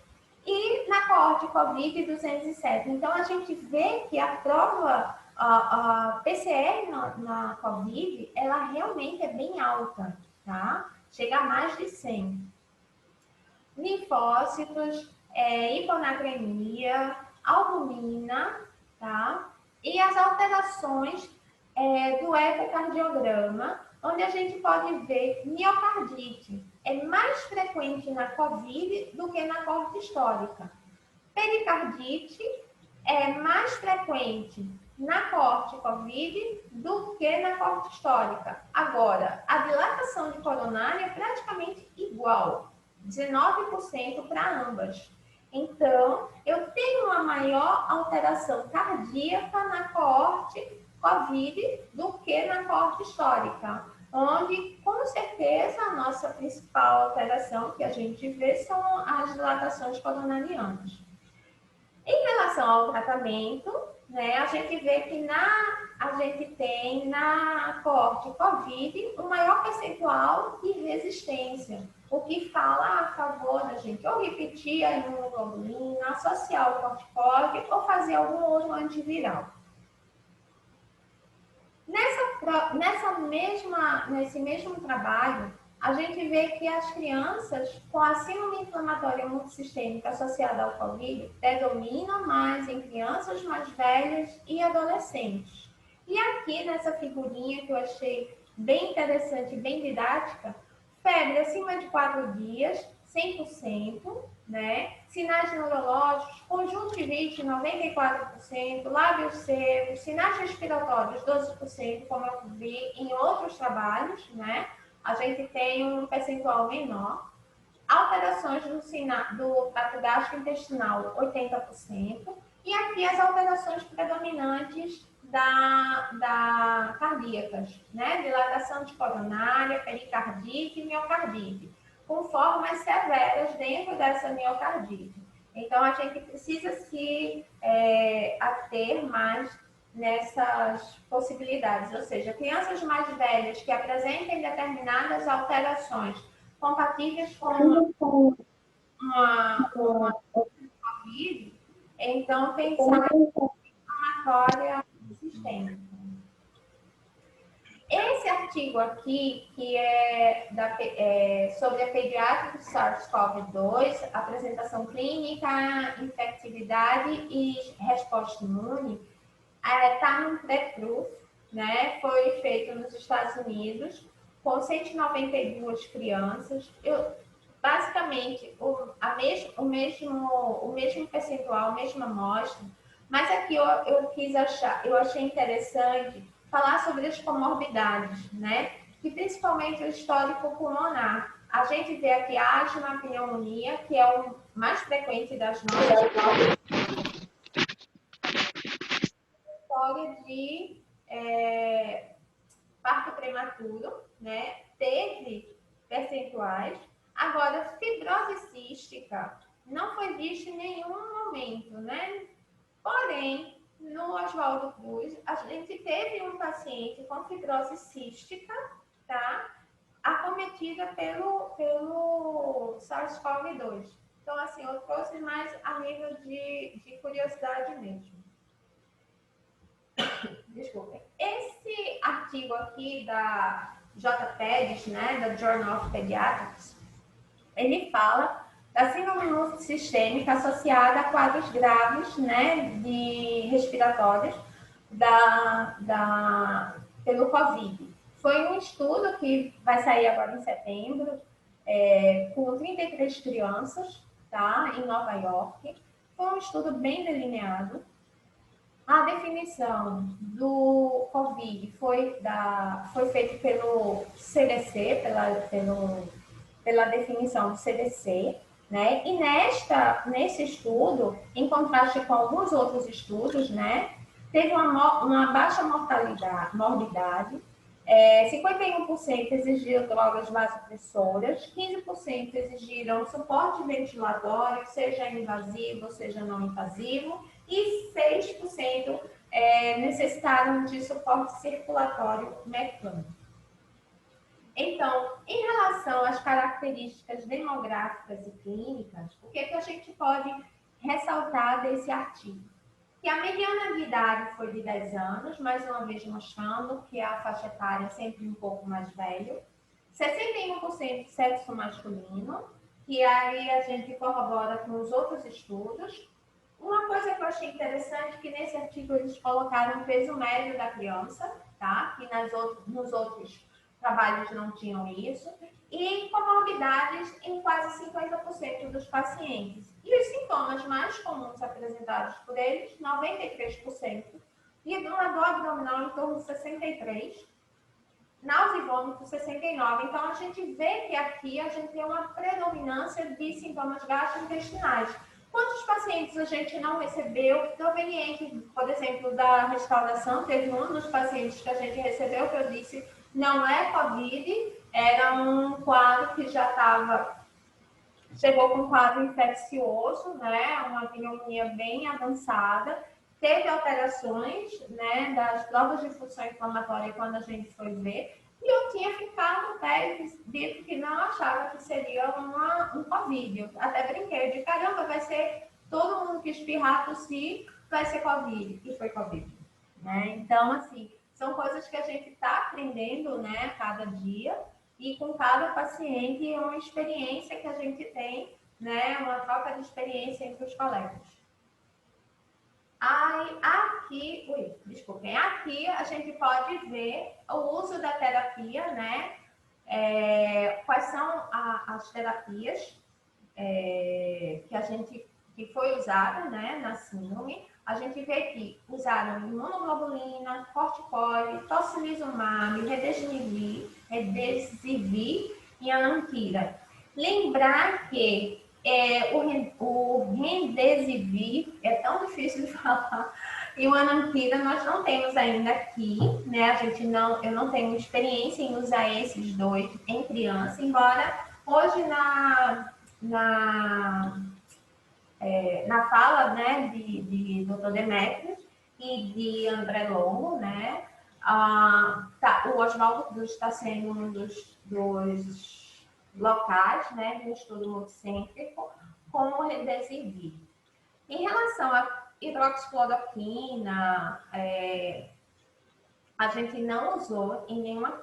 E na coorte COVID, 207. Então, a gente vê que a prova A PCR na COVID, ela realmente é bem alta, tá? Chega a mais de 100. Linfócitos, hiponatremia, albumina, tá? E as alterações do ecocardiograma, onde a gente pode ver miocardite. É mais frequente na COVID do que na corte histórica. Pericardite é mais frequente na corte COVID do que na corte histórica. Agora, a dilatação de coronária é praticamente igual, 19% para ambas. Então, eu tenho uma maior alteração cardíaca na coorte COVID do que na coorte histórica, onde, com certeza, a nossa principal alteração que a gente vê são as dilatações coronarianas. Em relação ao tratamento, né, a gente vê que a gente tem na coorte COVID um maior percentual de resistência, o que fala a favor da gente ou repetir a imunoglobulina, associar o corticoide ou fazer algum outro antiviral. Nesse mesmo trabalho, a gente vê que as crianças com a síndrome inflamatória multissistêmica associada ao COVID predominam mais em crianças mais velhas e adolescentes. E aqui nessa figurinha que eu achei bem interessante e bem didática, febre acima de 4 dias, 100%, né? Sinais neurológicos, conjuntivite, 94%, lábios secos, sinais respiratórios, 12%, como eu vi em outros trabalhos, né? A gente tem um percentual menor. Alterações do trato gastrointestinal, 80%. E aqui as alterações predominantes cardíacas, né? Dilatação de coronária, pericardite e miocardite, com formas severas dentro dessa miocardite. Então, a gente precisa se ater mais nessas possibilidades, ou seja, crianças mais velhas que apresentem determinadas alterações compatíveis com uma COVID, então pensar em inflamatória sistêmica. Esse artigo aqui, que é sobre a pediátrica SARS-CoV-2, apresentação clínica, infectividade e resposta imune, está no pré-proof, né? Foi feito nos Estados Unidos, com 192 crianças. Basicamente, o mesmo percentual, a mesma amostra, mas aqui eu achei interessante falar sobre as comorbidades, né? Que principalmente o histórico pulmonar. A gente vê aqui a asma, pneumonia, que é o mais frequente das nossas. História de parto prematuro, né? Teve percentuais. Agora, fibrose cística não foi vista em nenhum momento, né? Porém, no Oswaldo Cruz, a gente teve um paciente com fibrose cística, tá? Acometida pelo SARS-CoV-2. Então, assim, eu trouxe mais a nível de curiosidade mesmo. Desculpem. Esse artigo aqui da JPEDS, né, da Journal of Pediatrics, ele fala da síndrome multissistêmica associada a quadros graves, né, de respiratórios pelo COVID. Foi um estudo que vai sair agora em setembro, com 33 crianças, tá, em Nova York. Foi um estudo bem delineado. A definição do COVID foi feita pelo CDC, pela definição do CDC, né? E nesse estudo, em contraste com alguns outros estudos, né, teve uma baixa morbidade, 51% exigiram drogas vasopressoras, 15% exigiram suporte ventilatório, seja invasivo, seja não invasivo, e 6% necessitaram de suporte circulatório mecânico. Então, em relação às características demográficas e clínicas, o que a gente pode ressaltar desse artigo? Que que a mediana de idade foi de 10 anos, mais uma vez mostrando que a faixa etária é sempre um pouco mais velho. 61% de sexo masculino, que aí a gente corrobora com os outros estudos. Uma coisa que eu achei interessante, que nesse artigo eles colocaram o peso médio da criança, tá? Que nos outros trabalhos não tinham isso. E comorbidades em quase 50% dos pacientes. E os sintomas mais comuns apresentados por eles, 93%, e uma dor abdominal em torno de 63%, náusea e vômito 69%. Então, a gente vê que aqui a gente tem uma predominância de sintomas gastrointestinais. Quantos pacientes a gente não recebeu proveniente, por exemplo, da restauração? Teve um dos pacientes que a gente recebeu que eu disse não é COVID, era um quadro que já chegou com um quadro infeccioso, né? Uma pneumonia bem avançada, teve alterações, né, das provas de função inflamatória quando a gente foi ver, e eu tinha ficado até dito que não achava que seria um COVID. Eu até brinquei de caramba, vai ser todo mundo que espirrar, tossir, vai ser COVID. E foi COVID. Né? Então, assim, são coisas que a gente está aprendendo, né, a cada dia, e com cada paciente é uma experiência que a gente tem, né, uma troca de experiência entre os colegas. Aqui a gente pode ver o uso da terapia, né? Quais são as terapias que foi usada, né, na síndrome. A gente vê que usaram imunoglobulina, corticoide, tocilizumab, redesivir e anantira. Lembrar que o remdesivir é tão difícil de falar, e o anantira nós não temos ainda aqui, né? Eu não tenho experiência em usar esses dois em criança, embora hoje na fala, né, de Dr. Demetrios e de André Longo, né, o Oswaldo Cruz está sendo um dos locais, né, de um estudo multicêntrico com o Remdesivir. Em relação à hidroxicloroquina, a gente não usou em nenhuma,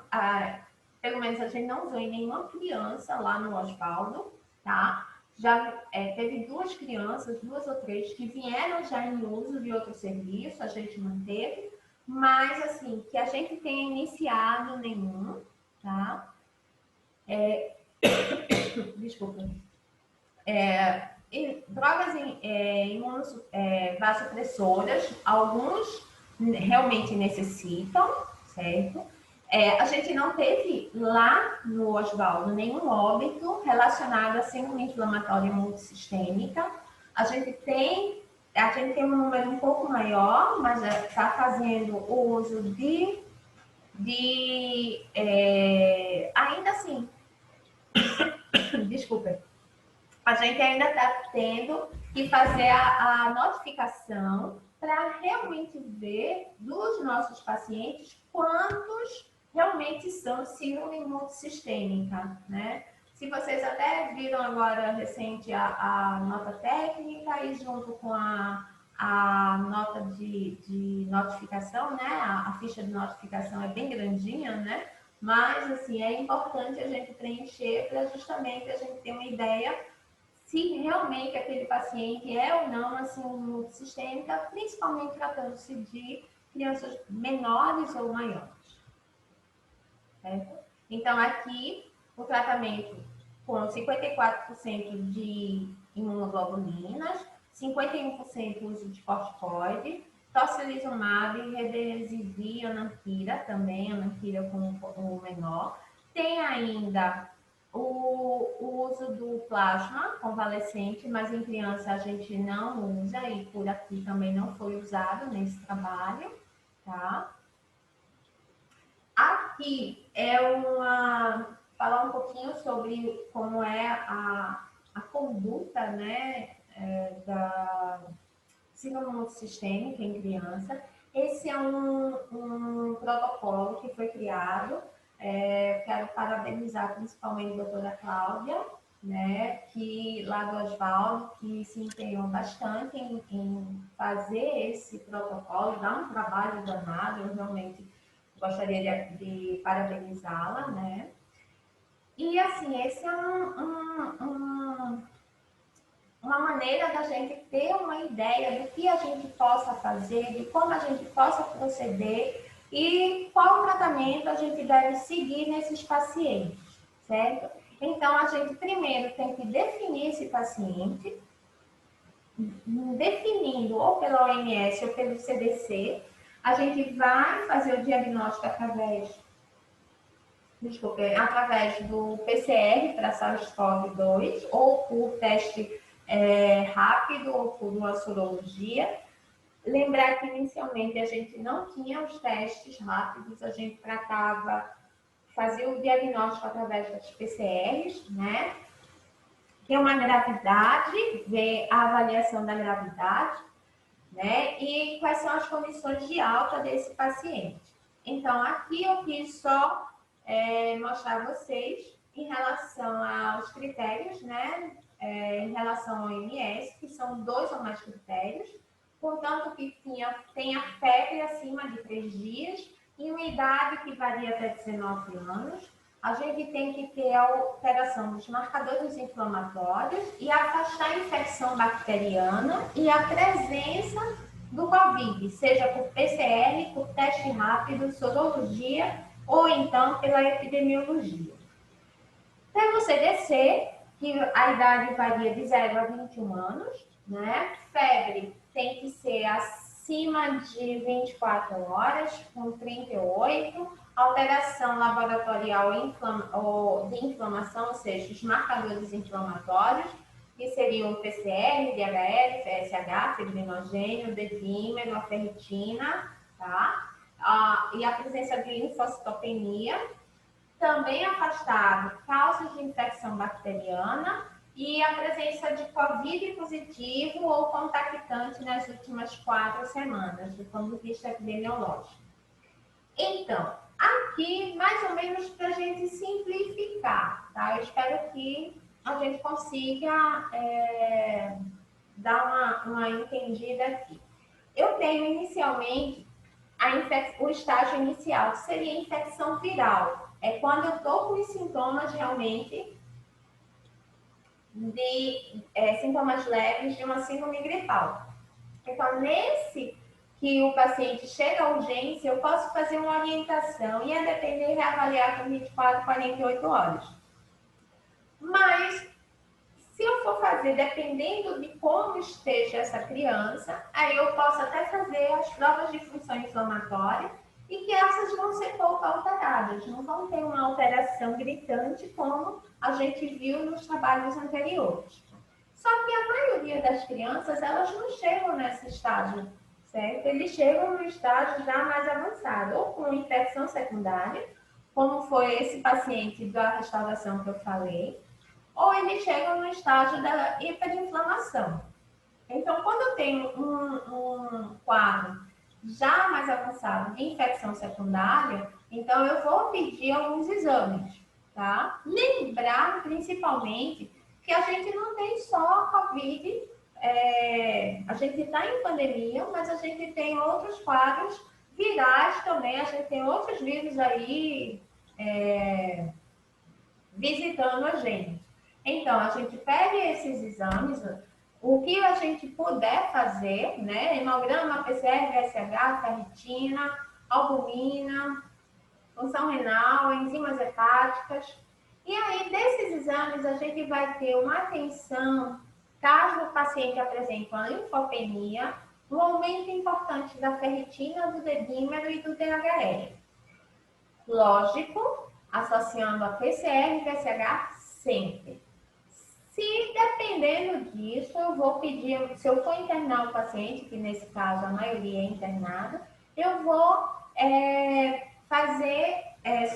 pelo menos a gente não usou em nenhuma criança lá no Oswaldo, tá? Já teve 2 crianças, 2 ou 3, que vieram já em uso de outro serviço, a gente manteve, mas assim, que a gente tenha iniciado nenhum, tá? Desculpa. Drogas vasopressoras, alguns realmente necessitam, certo? A gente não teve lá no Oswaldo nenhum óbito relacionado a síndrome inflamatória multissistêmica. A gente tem um número um pouco maior, mas está fazendo o uso ainda assim, desculpa, a gente ainda está tendo que fazer a notificação para realmente ver dos nossos pacientes quantos realmente são síndrome multissistêmica, né? Se vocês até viram agora recente a nota técnica e junto com a nota de notificação, né? A ficha de notificação é bem grandinha, né? Mas, assim, é importante a gente preencher para justamente a gente ter uma ideia se realmente aquele paciente é ou não assim multissistêmica, principalmente tratando-se de crianças menores ou maiores. Certo? Então, aqui, o tratamento com 54% de imunoglobulinas, 51% uso de corticoide, tocilizumab, redesivir, anantira, também anantira com o menor. Tem ainda o uso do plasma convalescente, mas em criança a gente não usa e por aqui também não foi usado nesse trabalho, tá? Aqui falar um pouquinho sobre como é a conduta, né, da síndrome multissistêmica em criança. Esse é um protocolo que foi criado. Quero parabenizar principalmente a doutora Cláudia, né, que lá do Oswaldo, que se empenhou bastante em fazer esse protocolo, dar um trabalho danado. Eu realmente gostaria de parabenizá-la, né? E, assim, esse é uma maneira da gente ter uma ideia do que a gente possa fazer, de como a gente possa proceder e qual tratamento a gente deve seguir nesses pacientes, certo? Então, a gente primeiro tem que definir esse paciente, definindo ou pela OMS ou pelo CDC, a gente vai fazer o diagnóstico através do PCR para SARS-CoV-2 ou por teste rápido ou por uma sorologia. Lembrar que inicialmente a gente não tinha os testes rápidos, a gente fazia o diagnóstico através das PCRs, né? Tem uma gravidade, ver a avaliação da gravidade, né? E quais são as condições de alta desse paciente. Então, aqui eu quis só mostrar a vocês em relação aos critérios, né? Em relação ao OMS, que são 2 ou mais critérios, portanto, que tenha febre acima de 3 dias e uma idade que varia até 19 anos. A gente tem que ter a alteração dos marcadores inflamatórios e afastar a infecção bacteriana e a presença do COVID, seja por PCR, por teste rápido, sorologia ou então pela epidemiologia. Pelo CDC, que a idade varia de 0 a 21 anos, né? Febre tem que ser acima de 24 horas, com 38. Alteração laboratorial de inflamação, ou seja, os marcadores inflamatórios, que seriam o PCR, DHL, FSH, fibrinogênio, D-dímero, a ferritina, tá? E a presença de linfocitopenia. Também afastado causas de infecção bacteriana e a presença de COVID positivo ou contactante nas últimas 4 semanas, do ponto de vista epidemiológico. Então, aqui, mais ou menos para a gente simplificar, tá? Eu espero que a gente consiga dar uma entendida aqui. Eu tenho inicialmente o estágio inicial, que seria a infecção viral. É quando eu estou com os sintomas realmente de sintomas leves de uma síndrome gripal. Então, nesse que o paciente chega à urgência, eu posso fazer uma orientação e, a depender, reavaliar com 24, 48 horas. Mas, se eu for fazer, dependendo de como esteja essa criança, aí eu posso até fazer as provas de função inflamatória e que essas vão ser pouco alteradas, não vão ter uma alteração gritante como a gente viu nos trabalhos anteriores. Só que a maioria das crianças, elas não chegam nesse estágio, certo? Eles chegam no estágio já mais avançado, ou com infecção secundária, como foi esse paciente da restauração que eu falei, ou eles chegam no estágio da hiperinflamação. Então, quando eu tenho um quadro já mais avançado de infecção secundária, então eu vou pedir alguns exames, tá? Lembrar, principalmente, que a gente não tem só COVID, a gente está em pandemia, mas a gente tem outros quadros virais também, a gente tem outros vírus aí visitando a gente. Então, a gente pega esses exames, o que a gente puder fazer, né? Hemograma, PCR, VSH, ferritina, albumina, função renal, enzimas hepáticas. E aí, desses exames, a gente vai ter uma atenção, caso o paciente apresente uma linfopenia, um aumento importante da ferritina, do D-dímero e do DHL. Lógico, associando a PCR e VSH sempre. Se dependendo disso, eu vou pedir, se eu for internar o paciente, que nesse caso a maioria é internada, eu vou fazer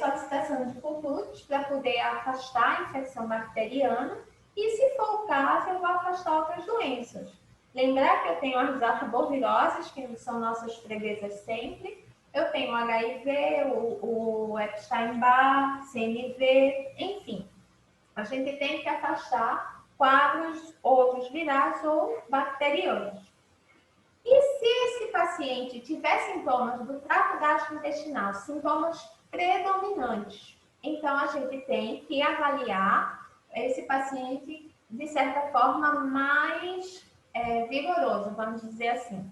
solicitação de culturas para poder afastar a infecção bacteriana e, se for o caso, eu vou afastar outras doenças. Lembrar que eu tenho as arboviroses, que são nossas freguesas sempre, eu tenho o HIV, o Epstein-Barr, CMV, enfim. a gente tem que afastar quadros outros virais ou bacteriosos. E se esse paciente tiver sintomas do trato gastrointestinal, sintomas predominantes, então a gente tem que avaliar esse paciente de certa forma mais vigoroso, vamos dizer assim.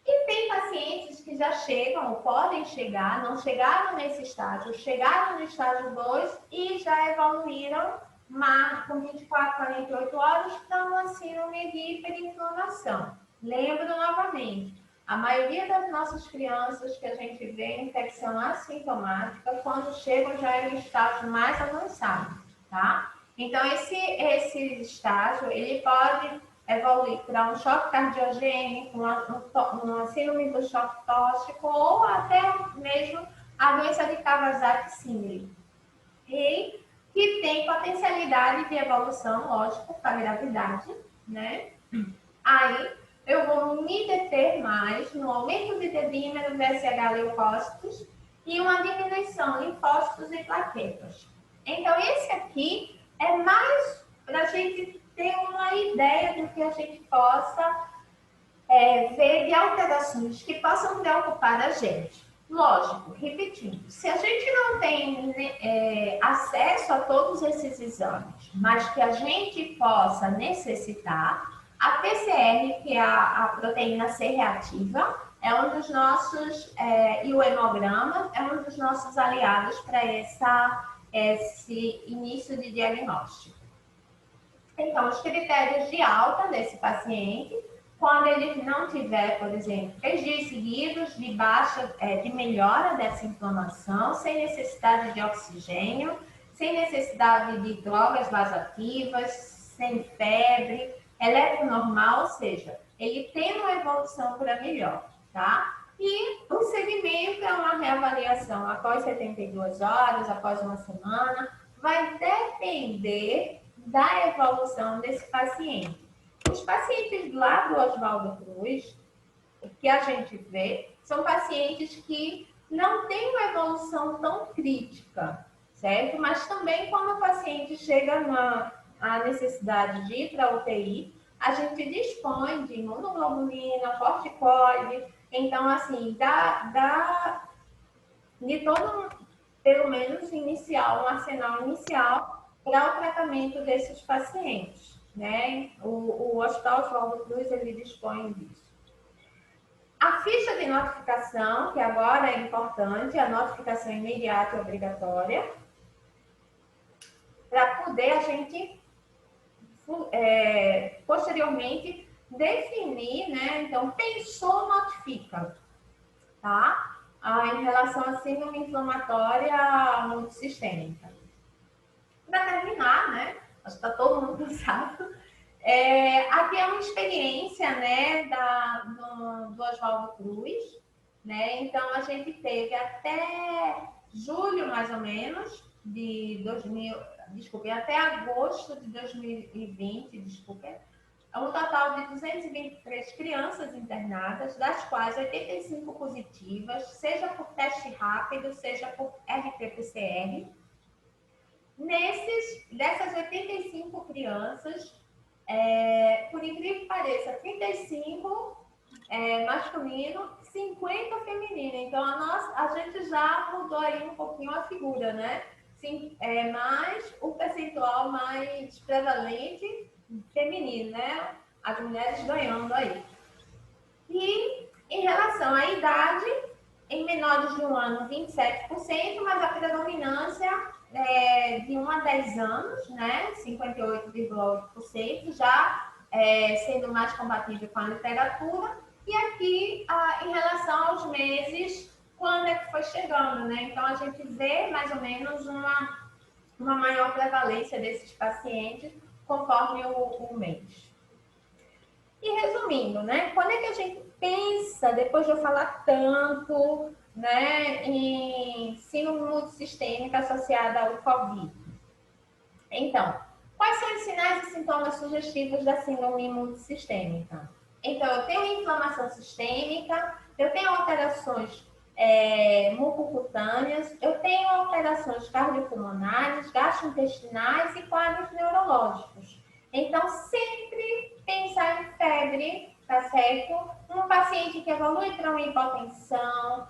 E tem pacientes que já chegam, ou podem chegar, não chegaram nesse estágio, chegaram no estágio 2 e já evoluíram, mas com 24, 48 horas, estão na síndrome de hiperinflamação. Lembro novamente, a maioria das nossas crianças que a gente vê infecção assintomática, quando chegam já é no estágio mais avançado, tá? Então, esse estágio, ele pode evoluir para um choque cardiogênico, uma síndrome do choque tóxico ou até mesmo a doença de Kawasaki-Sindel. E que tem potencialidade de evolução, lógico, para a gravidade, né? Aí eu vou me deter mais no aumento de dedímero, VSH, leucócitos e uma diminuição de linfócitos e plaquetas. Então, esse aqui é mais para a gente ter uma ideia do que a gente possa ver de alterações que possam preocupar a gente. Lógico, repetindo, se a gente não tem acesso a todos esses exames, mas que a gente possa necessitar, a PCR, que é a proteína C reativa, é um dos nossos, e o hemograma é um dos nossos aliados para esse início de diagnóstico. Então, os critérios de alta desse paciente, quando ele não tiver, por exemplo, 3 dias seguidos de baixa, de melhora dessa inflamação, sem necessidade de oxigênio, sem necessidade de drogas vasoativas, sem febre, eletronormal, ou seja, ele tem uma evolução para melhor, tá? E o segmento é uma reavaliação após 72 horas, após uma semana, vai depender da evolução desse paciente. Os pacientes lá do Oswaldo Cruz, que a gente vê, são pacientes que não têm uma evolução tão crítica, certo? Mas também quando o paciente chega na necessidade de ir para a UTI, a gente dispõe de imunoglobulina, corticoide, então, assim, de todo, pelo menos inicial, um arsenal inicial para o tratamento desses pacientes, né? O Hospital Oswaldo Cruz, ele dispõe disso. A ficha de notificação, que agora é importante, a notificação imediata e obrigatória, para poder a gente, posteriormente, definir, né? Então, pensou, notifica, tá? Em relação à síndrome inflamatória multissistêmica. Para terminar, né? Acho que está todo mundo cansado. Aqui é uma experiência, né, do Oswaldo Cruz, né? Então, a gente teve até julho, mais ou menos, até agosto de 2020, um total de 223 crianças internadas, das quais 85 positivas, seja por teste rápido, seja por RT-PCR. Dessas 85 crianças, por incrível que pareça, 35 masculino, 50 feminino. Então, a gente já mudou aí um pouquinho a figura, né? Sim, mais o percentual mais prevalente feminino, né? As mulheres ganhando aí. E em relação à idade, em menores de 1 ano, 27%, mas a predominância de 1 a 10 anos, né? 58,8%, já sendo mais compatível com a literatura. E aqui, em relação aos meses, quando é que foi chegando, né? Então, a gente vê mais ou menos uma maior prevalência desses pacientes conforme o mês. E resumindo, né? Quando é que a gente pensa, depois de eu falar tanto, né, em síndrome multissistêmica associada ao COVID? Então, quais são os sinais e sintomas sugestivos da síndrome multissistêmica? Então, eu tenho inflamação sistêmica, eu tenho alterações mucocutâneas, eu tenho alterações cardiopulmonares, gastrointestinais e quadros neurológicos. Então, sempre pensar em febre, tá certo? Um paciente que evolui para uma hipotensão,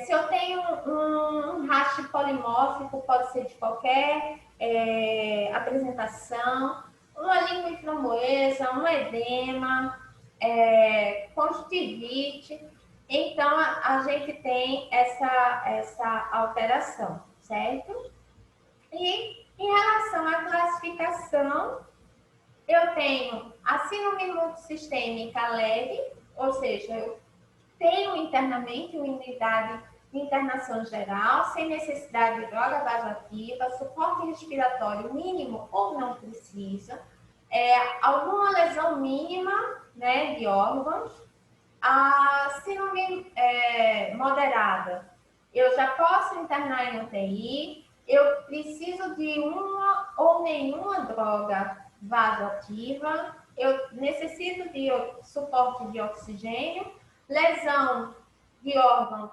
se eu tenho um raste polimórfico, pode ser de qualquer apresentação, uma língua inframoesa, um edema, conjuntivite. Então, a gente tem essa alteração, certo? E em relação à classificação, eu tenho a síndrome multissistêmica leve, ou seja, eu tenho internamente uma unidade de internação geral, sem necessidade de droga vasoativa, suporte respiratório mínimo ou não precisa, alguma lesão mínima, né, de órgãos. A síndrome moderada, eu já posso internar em UTI, eu preciso de uma ou nenhuma droga vasoativa, eu necessito de suporte de oxigênio, lesão de órgão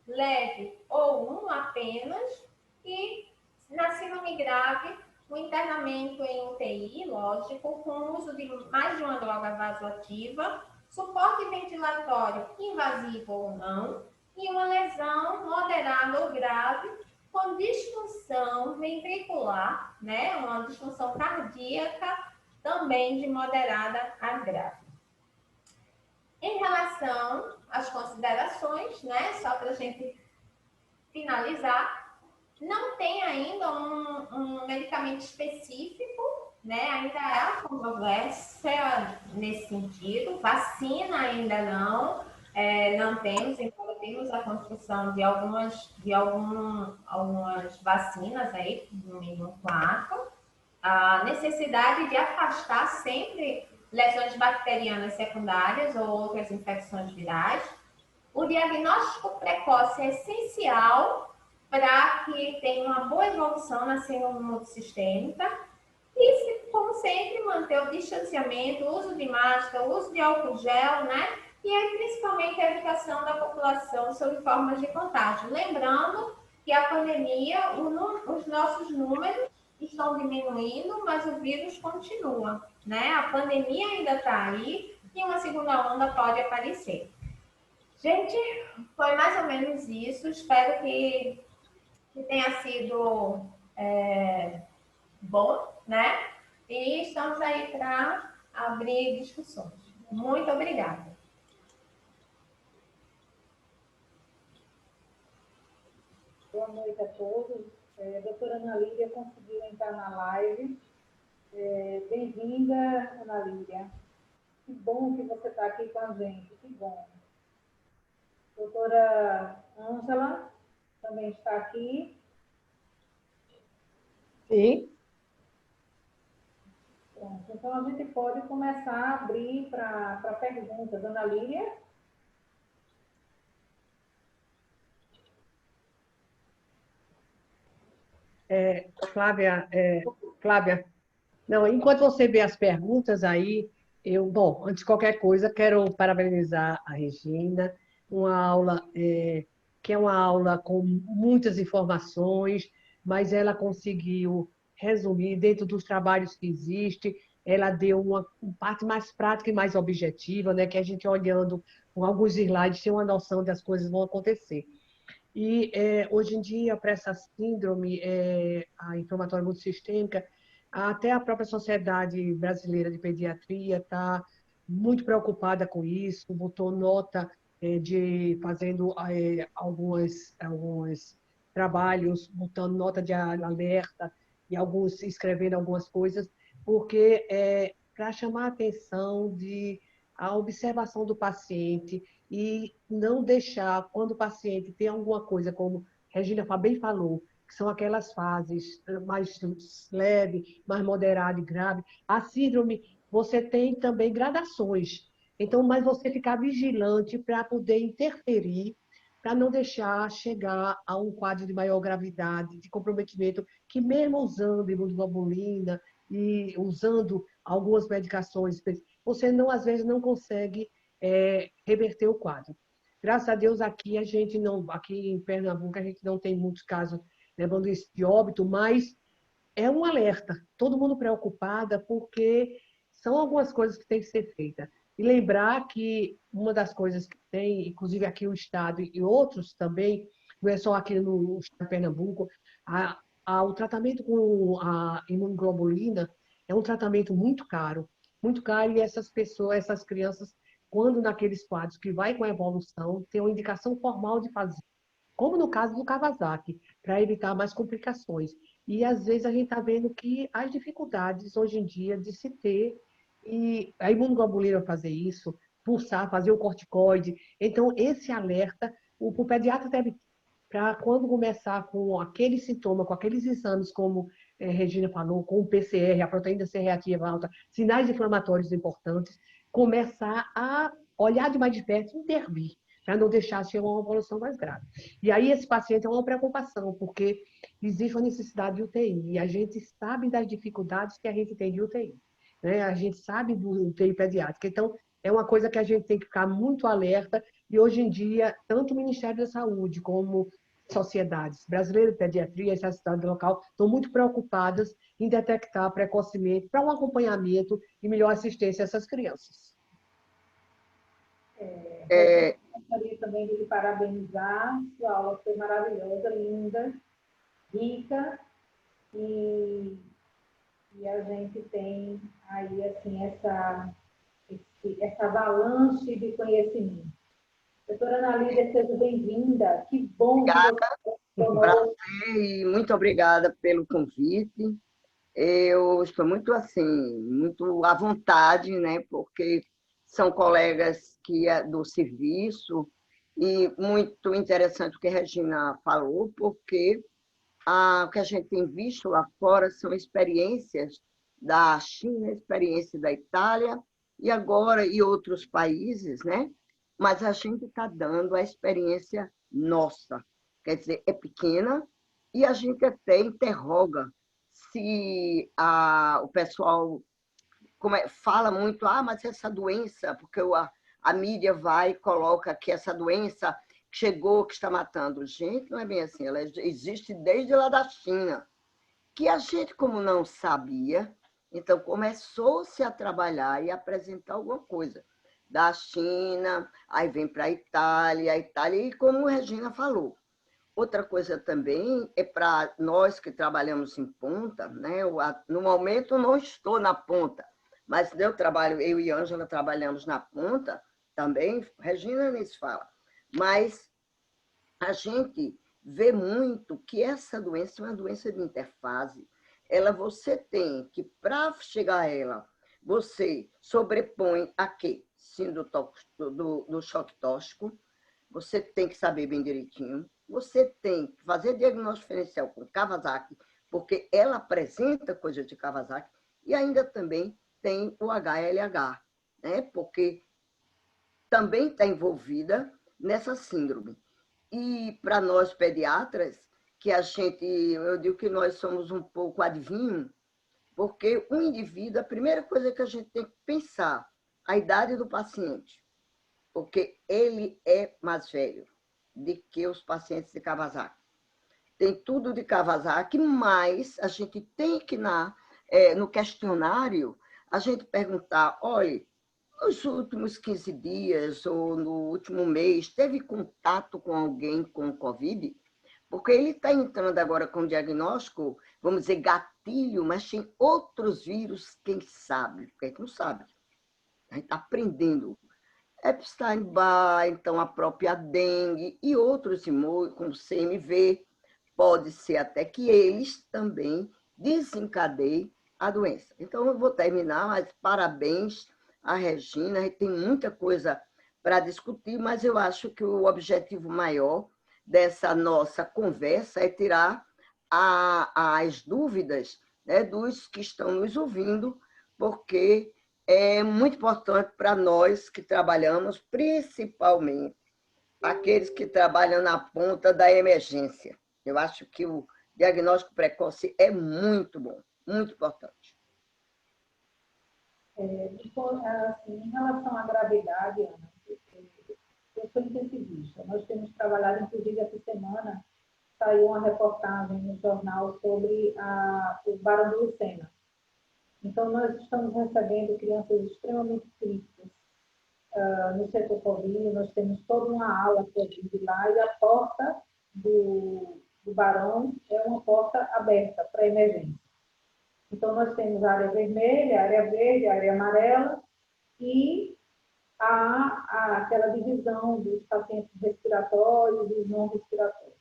leve ou um apenas, e na síndrome grave, o internamento em UTI, lógico, com o uso de mais de uma droga vasoativa, suporte ventilatório invasivo ou não, e uma lesão moderada ou grave com disfunção ventricular, né? Uma disfunção cardíaca também de moderada a grave. Em relação às considerações, né? Só para a gente finalizar, não tem ainda um medicamento específico, né? Ainda há controvérsia nesse sentido. Vacina ainda não temos, embora temos a construção de algumas vacinas aí, no mínimo 4. A necessidade de afastar sempre lesões bacterianas secundárias ou outras infecções virais. O diagnóstico precoce é essencial para que tenha uma boa evolução na síndrome multissistêmica. E, como sempre, manter o distanciamento, o uso de máscara, o uso de álcool gel, né? E aí, principalmente, a educação da população sobre formas de contágio. Lembrando que a pandemia, os nossos números estão diminuindo, mas o vírus continua, né? A pandemia ainda está aí e uma segunda onda pode aparecer. Gente, foi mais ou menos isso. Espero que tenha sido bom, né? E estamos aí para abrir discussões. Muito obrigada. Boa noite a todos. Doutora Ana Lídia conseguiu entrar na live. Bem-vinda, Ana Lídia. Que bom que você está aqui com a gente, que bom. Doutora Ângela também está aqui. Sim. Pronto, então a gente pode começar a abrir para perguntas. Ana Lídia? Flávia, não, enquanto você vê as perguntas aí, bom, antes de qualquer coisa, quero parabenizar a Regina, uma aula que é uma aula com muitas informações, mas ela conseguiu resumir dentro dos trabalhos que existem, ela deu uma parte mais prática e mais objetiva, né, que a gente olhando com alguns slides tem uma noção das coisas vão acontecer. E hoje em dia, para essa síndrome, a inflamatória multissistêmica, até a própria Sociedade Brasileira de Pediatria está muito preocupada com isso, botou nota fazendo alguns trabalhos, botando nota de alerta e alguns escrevendo algumas coisas, porque para chamar a atenção a observação do paciente e não deixar, quando o paciente tem alguma coisa, como Regina bem falou, que são aquelas fases mais leve, mais moderada e grave. A síndrome, você tem também gradações. Então, mas você ficar vigilante para poder interferir, para não deixar chegar a um quadro de maior gravidade, de comprometimento, que mesmo usando imunoglobulina e usando algumas medicações, você não, às vezes não consegue reverter o quadro. Graças a Deus aqui a gente não, aqui em Pernambuco a gente não tem muitos casos levando isso de óbito, mas é um alerta. Todo mundo preocupada porque são algumas coisas que têm que ser feitas. E lembrar que uma das coisas que tem, inclusive aqui o Estado e outros também, não é só aqui no Estado de Pernambuco, o tratamento com a imunoglobulina é um tratamento muito caro, e essas pessoas, essas crianças, quando naqueles quadros que vai com a evolução, tem uma indicação formal de fazer, como no caso do Kawasaki, para evitar mais complicações. E às vezes a gente está vendo que as dificuldades hoje em dia de se ter, e a imunoglobulina fazer isso, pulsar, fazer o corticoide. Então, esse alerta, o pediatra deve ter, para quando começar com aquele sintoma, com aqueles exames, como Regina falou, com o PCR, a proteína C reativa alta, sinais inflamatórios importantes, começar a olhar de mais de perto e intervir, para não deixar ser uma evolução mais grave. E aí esse paciente é uma preocupação, porque existe uma necessidade de UTI, e a gente sabe das dificuldades que a gente tem de UTI, né? A gente sabe do UTI pediátrica, então é uma coisa que a gente tem que ficar muito alerta, e hoje em dia, tanto o Ministério da Saúde como sociedades brasileiras de pediatria e sociedade local estão muito preocupadas em detectar precocemente para um acompanhamento e melhor assistência a essas crianças. Gostaria também de lhe parabenizar, sua aula foi maravilhosa, linda, rica, e a gente tem aí, assim, essa avalanche de conhecimento. Doutora Ana Lídia, seja bem-vinda. Que bom que você Um prazer e muito obrigada pelo convite. Eu estou muito assim, muito à vontade, né? Porque são colegas que é do serviço, e muito interessante o que a Regina falou, porque o que a gente tem visto lá fora são experiências da China, experiência da Itália, e agora e outros países, né? Mas a gente está dando a experiência nossa. Quer dizer, é pequena, e a gente até interroga se o pessoal fala muito, mas essa doença, porque a mídia vai e coloca que essa doença chegou, que está matando. Gente, não é bem assim, ela existe desde lá da China, que a gente, como não sabia, então começou-se a trabalhar e apresentar alguma coisa da China, aí vem para a Itália, e como a Regina falou. Outra coisa também é para nós que trabalhamos em ponta, né? No momento não estou na ponta, mas eu e Ângela trabalhamos na ponta também, Regina nem se fala, mas a gente vê muito que essa doença é uma doença de interfase. Você tem que, para chegar a ela, você sobrepõe a quê? Síndrome do choque tóxico, você tem que saber bem direitinho, você tem que fazer diagnóstico diferencial com Kawasaki, porque ela apresenta coisa de Kawasaki, e ainda também tem o HLH, né? Porque também está envolvida nessa síndrome. E para nós pediatras, eu digo que nós somos um pouco adivinho, porque o indivíduo, a primeira coisa que a gente tem que pensar, a idade do paciente, porque ele é mais velho do que os pacientes de Kawasaki. Tem tudo de Kawasaki, mas a gente tem que, no questionário, a gente perguntar, olha, nos últimos 15 dias ou no último mês, teve contato com alguém com Covid? Porque ele está entrando agora com diagnóstico, vamos dizer, gatilho, mas tem outros vírus, quem sabe? Porque a gente não sabe. A gente está aprendendo. Epstein-Barr, então a própria dengue e outros como CMV, pode ser até que eles também desencadeiem a doença. Então, eu vou terminar, mas parabéns à Regina, a gente tem muita coisa para discutir, mas eu acho que o objetivo maior dessa nossa conversa é tirar as dúvidas, né, dos que estão nos ouvindo, porque é muito importante para nós que trabalhamos, principalmente aqueles que trabalham na ponta da emergência. Eu acho que o diagnóstico precoce é muito bom, muito importante. Assim, em relação à gravidade, Ana, eu sou intensivista. Nós temos trabalhado, inclusive, essa semana, saiu uma reportagem no jornal sobre o Barão do Lucena. Então, nós estamos recebendo crianças extremamente críticas no setor Covid. Nós temos toda uma ala Covid lá e a porta do Barão é uma porta aberta para emergência. Então, nós temos a área vermelha, a área verde, a área amarela e aquela divisão dos pacientes respiratórios e não respiratórios.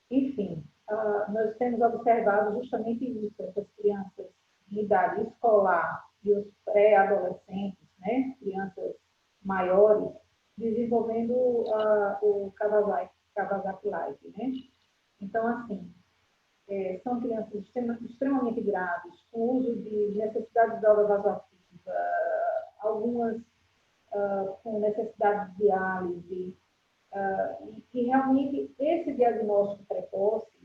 Enfim, nós temos observado justamente isso, essas crianças de idade escolar e os pré-adolescentes, né, crianças maiores, desenvolvendo o Kawasaki-like, né? Então, assim, são crianças extremamente graves, com uso de necessidade de droga vasoativa, algumas com necessidade de diálise, e realmente esse diagnóstico precoce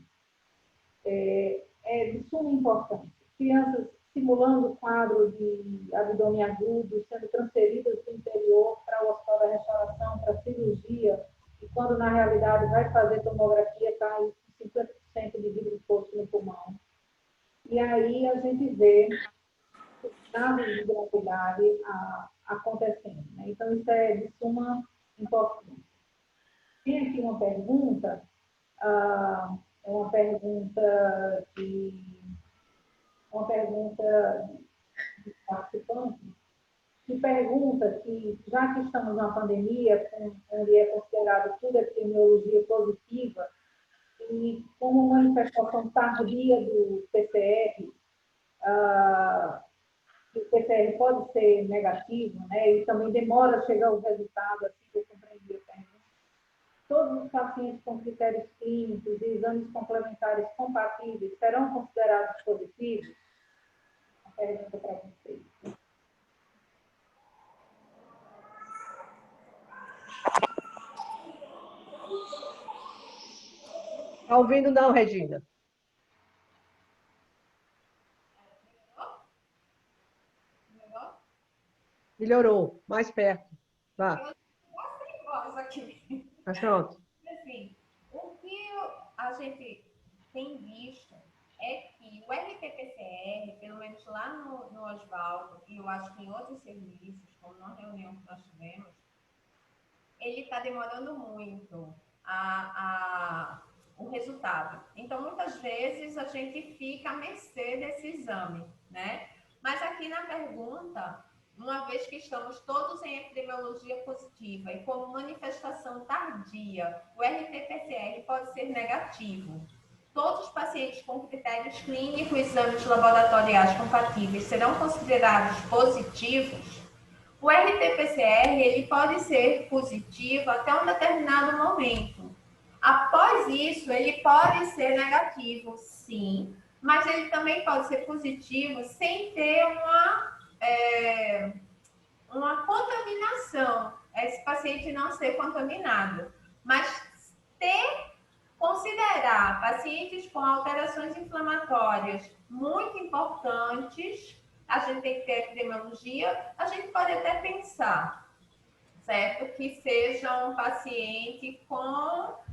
é de suma importância. Crianças simulando quadro de abdômen agudo, sendo transferidas do interior para o hospital da restauração, para cirurgia, e quando na realidade vai fazer tomografia, está aí com 50% de vidro exposto no pulmão. E aí a gente vê casos de gravidade acontecendo, né? Então, isso é de suma importância. Tem aqui uma pergunta, é uma pergunta de participante, que pergunta que, já que estamos na pandemia, onde é considerado tudo epidemiologia positiva, e como manifestação tardia do PCR, que o PCR pode ser negativo, né? E também demora a chegar o resultado, assim que eu compreendi a pergunta. Todos os pacientes com critérios clínicos e exames complementares compatíveis serão considerados positivos? Uma pergunta para vocês. Está ouvindo não, Regina? Melhorou, mais perto. Vá. Aqui. Mas pronto. Assim, o que a gente tem visto é que o RT-PCR, pelo menos lá no Oswaldo, e eu acho que em outros serviços, como na reunião que nós tivemos, ele está demorando muito o resultado. Então, muitas vezes, a gente fica à mercê desse exame, né? Mas aqui na pergunta, uma vez que estamos todos em epidemiologia positiva e como manifestação tardia, o RT-PCR pode ser negativo. Todos os pacientes com critérios clínicos e exames laboratoriais compatíveis serão considerados positivos. O RT-PCR ele pode ser positivo até um determinado momento. Após isso, ele pode ser negativo, sim, mas ele também pode ser positivo sem ter uma contaminação, esse paciente não ser contaminado, mas considerar pacientes com alterações inflamatórias muito importantes, a gente tem que ter epidemiologia, a gente pode até pensar, certo? Que seja um paciente com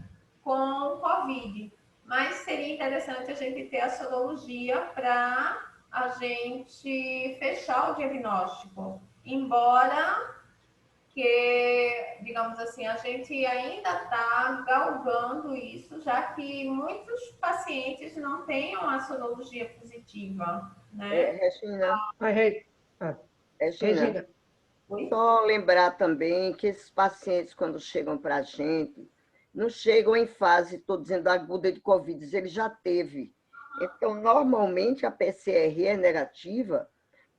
Covid, mas seria interessante a gente ter a sorologia para a gente fechar o diagnóstico, embora que, digamos assim, a gente ainda está galgando isso, já que muitos pacientes não tenham a sorologia positiva, né? Regina, Regina. Só lembrar também que esses pacientes, quando chegam para a gente, não chegam em fase, estou dizendo, aguda de Covid, ele já teve. Então, normalmente, a PCR é negativa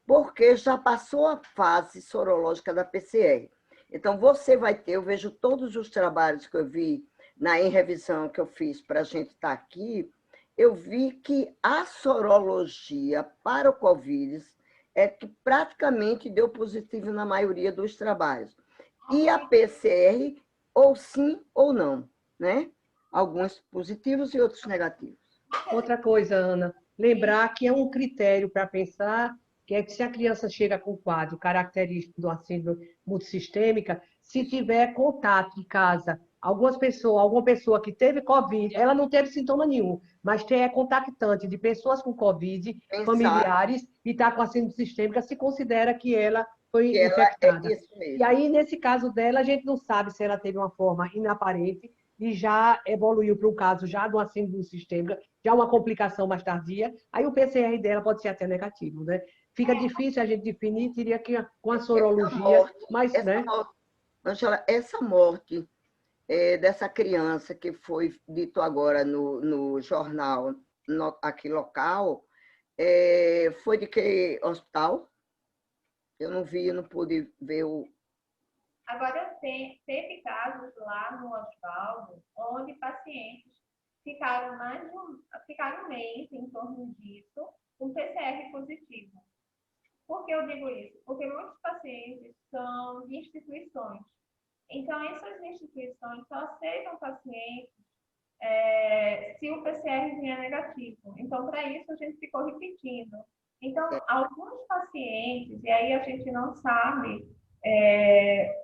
porque já passou a fase sorológica da PCR. Então, você vai ter, eu vejo todos os trabalhos que eu vi em revisão que eu fiz para a gente estar aqui, eu vi que a sorologia para o Covid é que praticamente deu positivo na maioria dos trabalhos. E a PCR, ou sim ou não, né? Alguns positivos e outros negativos. Outra coisa, Ana, lembrar que é um critério para pensar que é que se a criança chega com quadro característico de uma síndrome multissistêmica, se tiver contato em casa, alguma pessoa que teve Covid, ela não teve sintoma nenhum, mas é contactante de pessoas com Covid, Pensar familiares, e está com a síndrome sistêmica, se considera que ela foi que ela é infectada. isso E mesmo. aí, nesse caso dela, a gente não sabe se ela teve uma forma inaparente e já evoluiu para um caso já de uma síndrome sistêmica, já uma complicação mais tardia, aí o PCR dela pode ser até negativo, né? Fica difícil a gente definir, teria que com a sorologia, mas, né? Ângela, essa morte dessa criança que foi dito agora no jornal aqui local, foi de que hospital? Eu não vi, eu não pude ver o... Agora, teve casos lá no Osvaldo, onde pacientes ficaram ficaram um mês em torno disso, com PCR positivo. Por que eu digo isso? Porque muitos pacientes são de instituições. Então, essas instituições só aceitam pacientes se o PCR vier negativo. Então, para isso, a gente ficou repetindo. Então, alguns pacientes, e aí a gente não sabe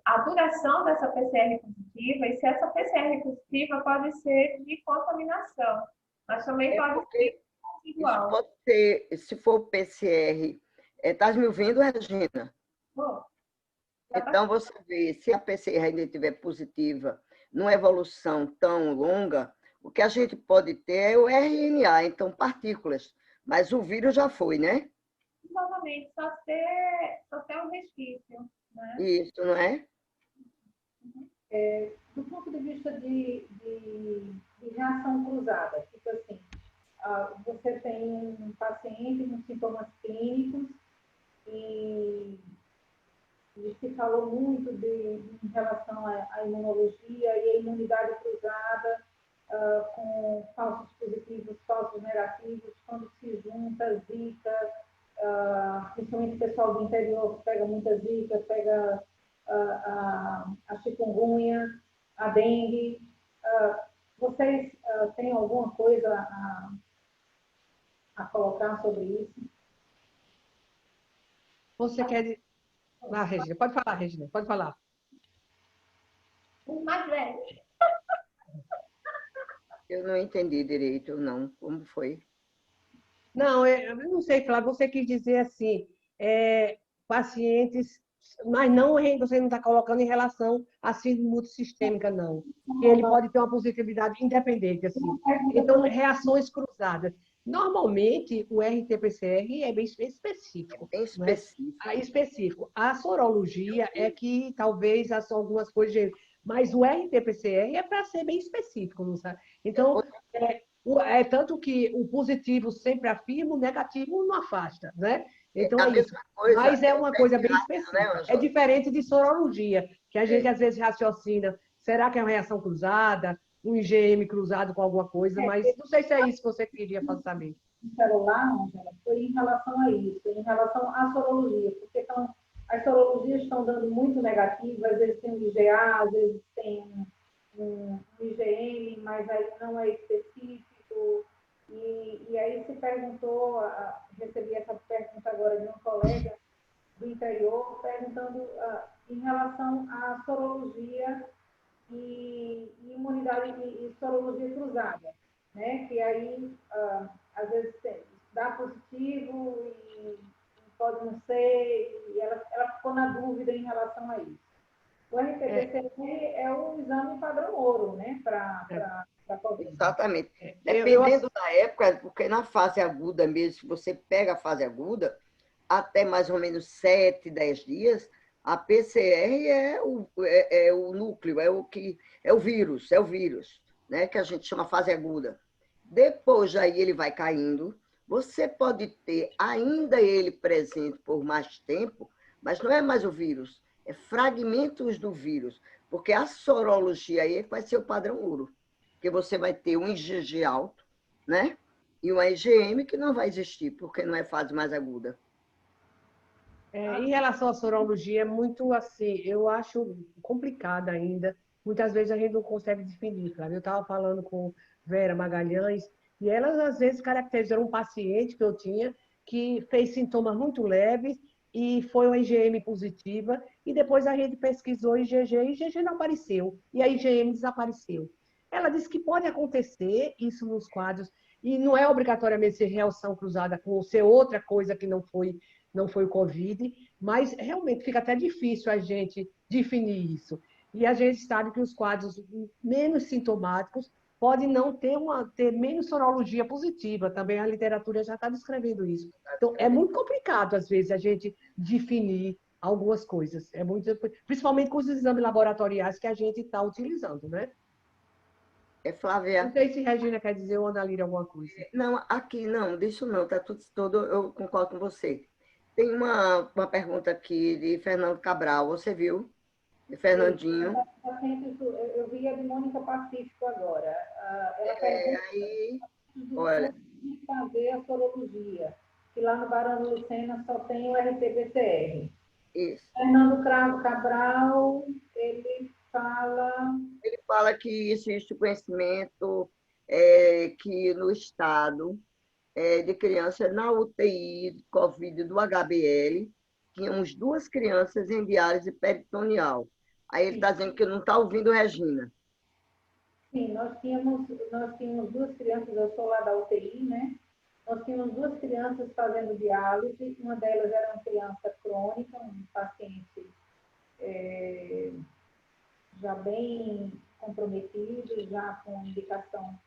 a duração dessa PCR positiva, e se essa PCR positiva pode ser de contaminação, mas também pode ser Isso residual. pode ser, se for PCR, está me ouvindo, Regina? Bom, Então, você vê, se a PCR ainda estiver positiva, numa evolução tão longa, o que a gente pode ter é o RNA, então partículas. Mas o vírus já foi, né? exatamente, só ter um resquício, né? Isso, não é? Do ponto de vista de reação cruzada, tipo assim, você tem um paciente com sintomas clínicos e se falou muito em relação à imunologia e a imunidade cruzada com falsos positivos, falsos negativos, quando se junta Zika, principalmente o pessoal do interior pega muita Zika, pega a chikungunya, a dengue. Vocês têm alguma coisa a colocar sobre isso? Você quer... Ah, Regina, pode falar, Regina, pode falar. Os mais velhos. Eu não entendi direito, não. Como foi? Não, eu não sei, Flávio, você quis dizer assim, pacientes, mas não, você não está colocando em relação à síndrome multissistêmica, não. Que ele pode ter uma positividade independente, assim. Então, reações cruzadas. Normalmente, o RT-PCR é bem específico. Bem Né? específico. Específico. A sorologia é que talvez são algumas coisas, mas o RT-PCR é para ser bem específico, não sabe? Então, tanto que o positivo sempre afirma, o negativo não afasta, né? Então é isso. Mas é uma coisa bem específica. É diferente de sorologia, que a gente às vezes raciocina, será que é uma reação cruzada, um IgM cruzado com alguma coisa, mas não sei se é isso que você queria saber. No celular, Angela, foi em relação a isso, em relação à sorologia, porque as sorologias estão dando muito negativo, às vezes tem um IgA, às vezes tem um IgM, mas aí não é específico. E aí se perguntou, recebi essa pergunta agora de um colega do interior, perguntando em relação à sorologia e imunidade e sorologia cruzada, né? Que aí, às vezes, dá positivo e pode não ser, e ela ficou na dúvida em relação a isso. O RT-PCR é o exame padrão ouro, né? Para Covid. Exatamente. Dependendo da época, porque na fase aguda mesmo, se você pega a fase aguda, até mais ou menos 7, 10 dias, a PCR é o núcleo, é o vírus, né? Que a gente chama fase aguda. Depois aí ele vai caindo, você pode ter ainda ele presente por mais tempo, mas não é mais o vírus, é fragmentos do vírus, porque a sorologia aí vai ser o padrão ouro, porque você vai ter um IgG alto, né? E uma IgM que não vai existir, porque não é fase mais aguda. Em relação à sorologia, é muito assim, eu acho complicada ainda. Muitas vezes a gente não consegue definir, claro. Eu estava falando com Vera Magalhães, e elas às vezes caracterizaram um paciente que eu tinha que fez sintomas muito leves e foi uma IgM positiva, e depois a gente pesquisou IgG, e IgG não apareceu, e a IgM desapareceu. Ela disse que pode acontecer isso nos quadros, e não é obrigatoriamente ser reação cruzada com ser outra coisa que não foi o Covid, mas realmente fica até difícil a gente definir isso. E a gente sabe que os quadros menos sintomáticos podem não ter menos sorologia positiva, também a literatura já está descrevendo isso. Então, é muito complicado, às vezes, a gente definir algumas coisas. É muito, principalmente com os exames laboratoriais que a gente está utilizando, né? Flávia. Não sei se a Regina quer dizer ou a Ana Lília alguma coisa. Não, aqui não, deixa não, tá tudo, eu concordo com você. Tem uma pergunta aqui de Fernando Cabral, você viu? De Fernandinho. Eu vi a de Mônica Pacífico agora. Ela pergunta Aí, olha, de fazer a sorologia, que lá no Barão do Lucena só tem o RT-PCR. Isso. Fernando Cabral, ele fala que existe o conhecimento que no estado de crianças na UTI de Covid do HBL, tínhamos 2 crianças em diálise peritoneal. Aí ele está dizendo que não está ouvindo Regina. Sim, nós tínhamos 2 crianças, eu sou lá da UTI, né? Nós tínhamos 2 crianças fazendo diálise, uma delas era uma criança crônica, um paciente já bem comprometido, já com indicação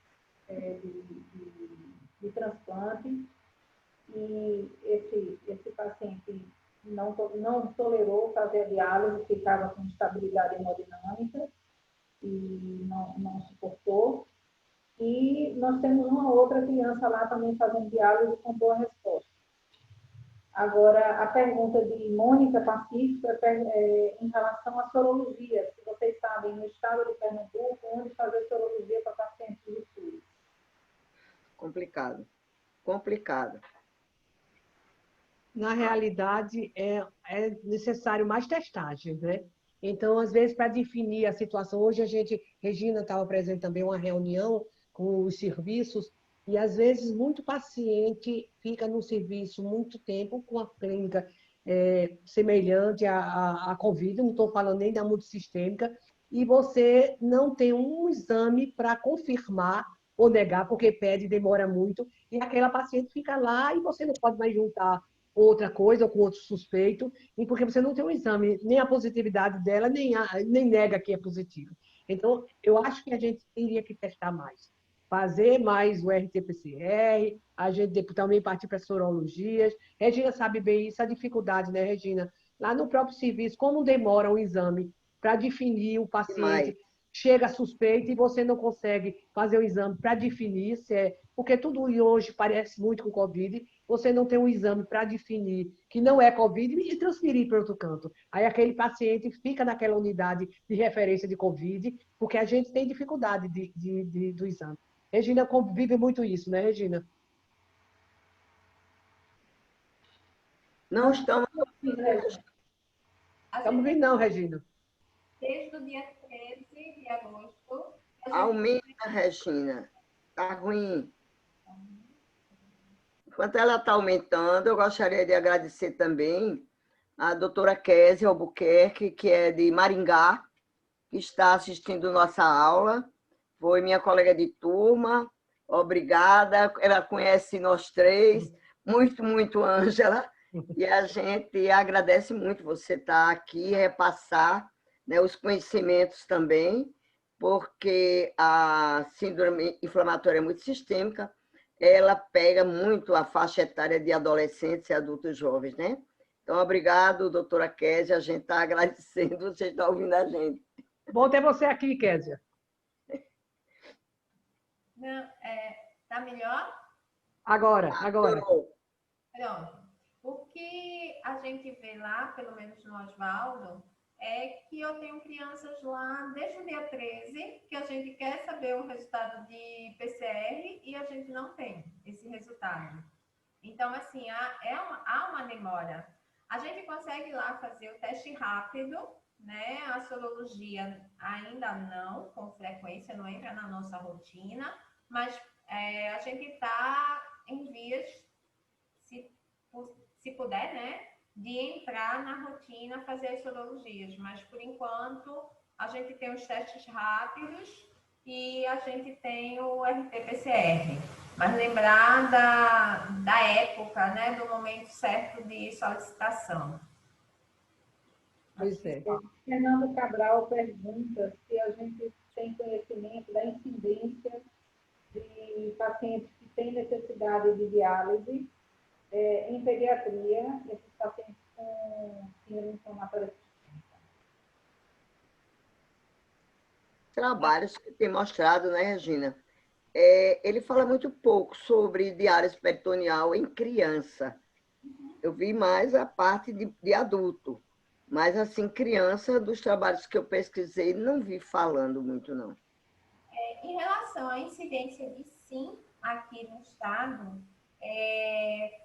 de transplante, e esse paciente não tolerou fazer a diálise, ficava com estabilidade hemodinâmica e não suportou. E nós temos uma outra criança lá também fazendo diálise com boa resposta. Agora, a pergunta de Mônica Pacífico em relação à sorologia. Se vocês sabem, no estado de Pernambuco, onde fazer sorologia para pacientes de SUS. Complicado. Na realidade, é necessário mais testagens, né? Então, às vezes, para definir a situação, hoje Regina estava presente também uma reunião com os serviços, e às vezes muito paciente fica no serviço muito tempo com a clínica semelhante à Covid, não estou falando nem da multissistêmica, e você não tem um exame para confirmar ou negar, porque pede, demora muito, e aquela paciente fica lá e você não pode mais juntar outra coisa ou com outro suspeito, e porque você não tem um exame, nem a positividade dela, nem nega que é positivo. Então, eu acho que a gente teria que testar mais. Fazer mais o RT-PCR, a gente também partir para sorologias. Regina sabe bem isso, a dificuldade, né, Regina? Lá no próprio serviço, como demora um exame para definir o paciente, chega suspeito e você não consegue fazer o exame para definir se é... Porque tudo hoje parece muito com Covid, você não tem um exame para definir que não é Covid e transferir para outro canto. Aí aquele paciente fica naquela unidade de referência de Covid, porque a gente tem dificuldade do exame. Regina convive muito isso, né, Regina? Não estamos... Estamos vendo não, Regina. Desde o dia 13 de agosto... Aumenta, Regina. Está ruim. Enquanto ela está aumentando, eu gostaria de agradecer também a doutora Kézia Albuquerque, que é de Maringá, que está assistindo nossa aula. Foi minha colega de turma. Obrigada. Ela conhece nós 3. Muito, Ângela. E a gente agradece muito você estar aqui e repassar, né, os conhecimentos também, porque a síndrome inflamatória multissistêmica, ela pega muito a faixa etária de adolescentes e adultos jovens, né? Então, obrigado, doutora Kézia, a gente está agradecendo, vocês estão ouvindo a gente. Bom ter você aqui, Kézia. Não, tá melhor? Agora. Pronto. O que a gente vê lá, pelo menos no Osvaldo, é que eu tenho crianças lá desde o dia 13, que a gente quer saber o resultado de PCR e a gente não tem esse resultado. Então, assim, há uma demora. A gente consegue lá fazer o teste rápido, né? A sorologia ainda não, com frequência, não entra na nossa rotina, mas a gente está em vias, se puder, né? de entrar na rotina fazer as sorologias, mas por enquanto a gente tem os testes rápidos e a gente tem o RT-PCR. Mas lembrar da época, né, do momento certo de solicitação. Pois é. Fernando Cabral pergunta se a gente tem conhecimento da incidência de pacientes que têm necessidade de diálise em pediatria, esses pacientes com síndrome inflamatória sistêmica. Trabalhos que tem mostrado, né, Regina? Ele fala muito pouco sobre diálise peritoneal em criança. Eu vi mais a parte de adulto, mas, assim, criança, dos trabalhos que eu pesquisei, não vi falando muito, não. Em relação à incidência de sim aqui no estado,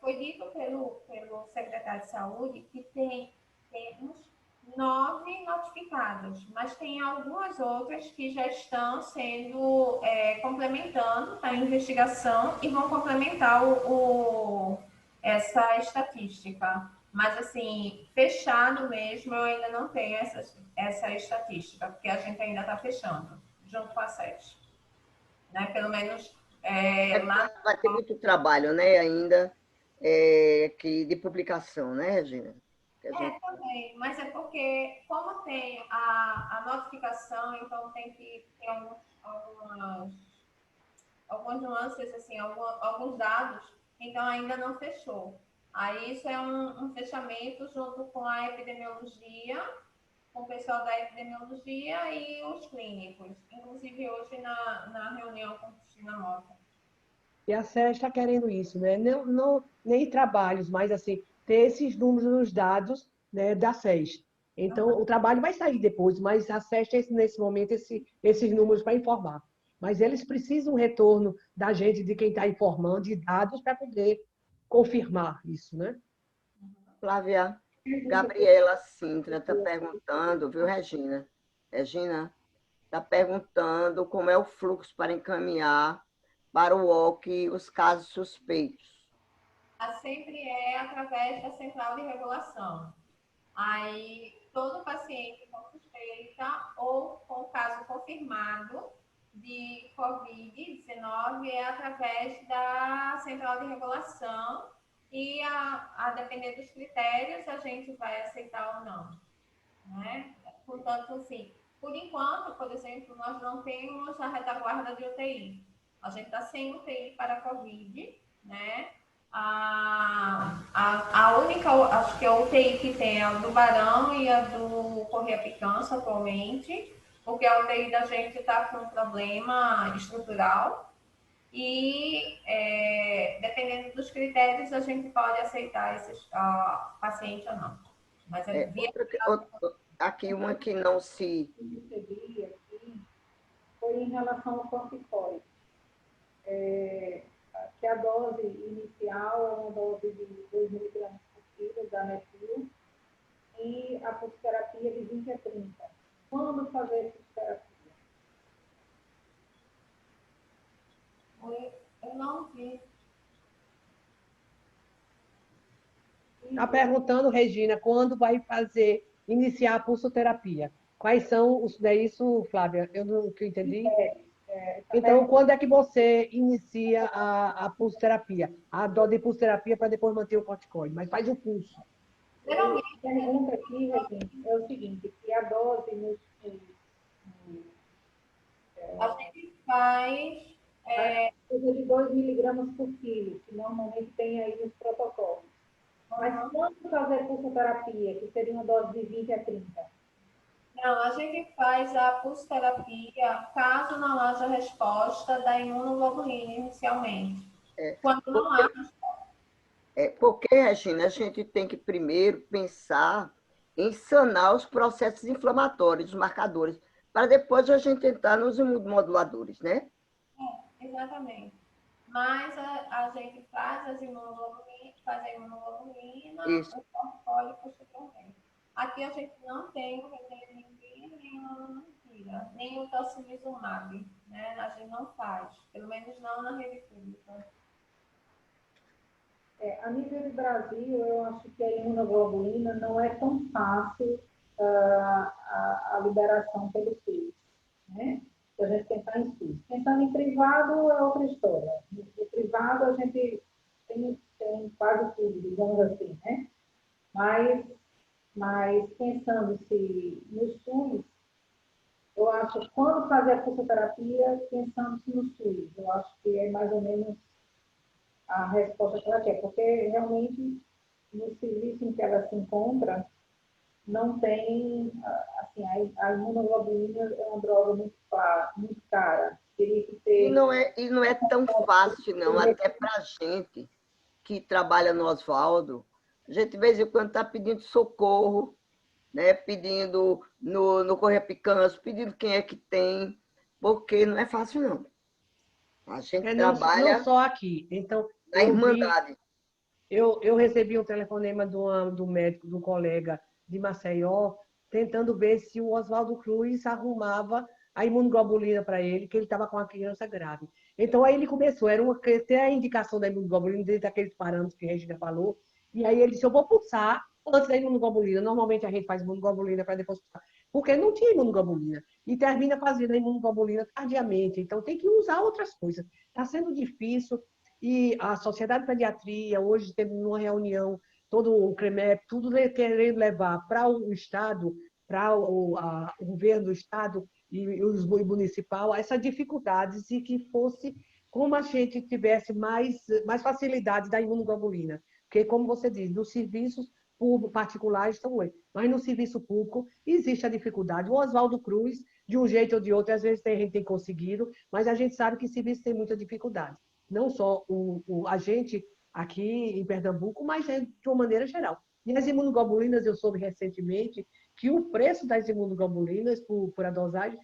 foi dito pelo secretário de Saúde que temos 9 notificados, mas tem algumas outras que já estão sendo complementando, está em investigação e vão complementar essa estatística. Mas, assim, fechado mesmo, eu ainda não tenho essa estatística, porque a gente ainda está fechando, junto com a SES. Né? Pelo menos lá... Vai ter muito trabalho, né, ainda, de publicação, né, Regina? Também, mas é porque, como tem a notificação, então tem que ter algumas nuances, assim, alguns dados, então ainda não fechou. Aí isso é um fechamento junto com a epidemiologia, com o pessoal da epidemiologia e os clínicos, inclusive hoje na reunião com Cristina Mota. E a SES está querendo isso, né? Não, nem trabalhos, mas assim, ter esses números nos dados, né, da SES. Então, o trabalho vai sair depois, mas a SES tem, nesse momento, esses números para informar. Mas eles precisam um retorno da gente, de quem está informando, de dados, para poder confirmar isso, né? Flávia, Gabriela Sintra está perguntando, viu, Regina? Regina está perguntando como é o fluxo para encaminhar para o OC os casos suspeitos. Sempre é através da central de regulação. Aí, todo paciente com suspeita ou com caso confirmado de Covid-19 é através da central de regulação e, a depender dos critérios, a gente vai aceitar ou não. Né? Portanto, assim, por enquanto, por exemplo, nós não temos a retaguarda de UTI. A gente está sem UTI para Covid, né? A única, acho que a UTI que tem é a do Barão e a do Correia Picança atualmente, porque a UTI da gente está com um problema estrutural e, dependendo dos critérios, a gente pode aceitar esses pacientes ou não. Mas Aqui uma que não se... Eu recebi aqui foi em relação ao corticoide. Que a dose inicial é uma dose de 2 miligramas por quilo da metil e a pulsoterapia de 20 a 30. Quando fazer pulsoterapia? Eu não vi. Está perguntando, Regina, quando vai iniciar a pulsoterapia? Quais são os... Não é isso, Flávia? Eu não que eu entendi. Então, quando é que você inicia a pulsoterapia? A dose de pulsoterapia para depois manter o corticoide, mas faz o pulso. A pergunta aqui, Regina, é o seguinte, que a dose a gente faz... coisa de 2 miligramas por quilo, que normalmente tem aí nos protocolos. Mas quando fazer pulsoterapia, que seria uma dose de 20 a 30? Não, a gente faz a pulsoterapia caso não haja resposta da imunoglobulina inicialmente. Quando não há porque, Regina, a gente tem que primeiro pensar em sanar os processos inflamatórios, os marcadores, para depois a gente entrar nos imunomoduladores, né? Exatamente. Mas a gente faz a imunoglobulina, Isso. o corticóide posteriormente. Aqui a gente não tem o redenivir, nem o ananotira, nem o tocilizumab, né? A gente não faz, pelo menos não na rede pública. A nível de Brasil, eu acho que a imunoglobulina não é tão fácil a liberação pelo SUS, né? Se a gente pensar em SUS. Pensando em privado, é outra história. No privado, a gente tem quase tudo, digamos assim, né? Mas pensando-se no SUS, eu acho que quando fazer a pulsoterapia, pensando-se no SUS, eu acho que é mais ou menos a resposta que ela quer, porque realmente no serviço em que ela se encontra, não tem, assim, a imunoglobulina é uma droga muito cara. Teria que E ter... não é tão fácil, não, até para a gente que trabalha no Oswaldo, a gente de vez em quando está pedindo socorro, né? Pedindo no Correio Picanço, pedindo quem é que tem, porque não é fácil, não. A gente Não trabalha só aqui. Então, na Irmandade. eu recebi um telefonema do médico, de um colega de Maceió, tentando ver se o Oswaldo Cruz arrumava a imunoglobulina para ele, que ele estava com uma criança grave. Então, aí ele começou, ter a indicação da imunoglobulina, dentro daqueles parâmetros que a Regina falou, e aí ele disse, eu vou pulsar antes da imunoglobulina. Normalmente a gente faz imunoglobulina para depois pulsar, porque não tinha imunoglobulina. E termina fazendo a imunoglobulina tardiamente. Então, tem que usar outras coisas. Está sendo difícil, e a Sociedade de Pediatria, hoje teve uma reunião, todo o CREMEP, tudo querendo levar para o Estado, para o governo do Estado e os municipal, essas dificuldades e que fosse como a gente tivesse mais facilidade da imunoglobulina. Porque, como você diz, nos serviços particulares estão ruins, mas no serviço público existe a dificuldade. O Oswaldo Cruz, de um jeito ou de outro, às vezes a gente tem conseguido, mas a gente sabe que serviço tem muita dificuldade. Não só a gente aqui em Pernambuco, mas de uma maneira geral. E as imunoglobulinas, eu soube recentemente que o preço das imunoglobulinas por a dosagem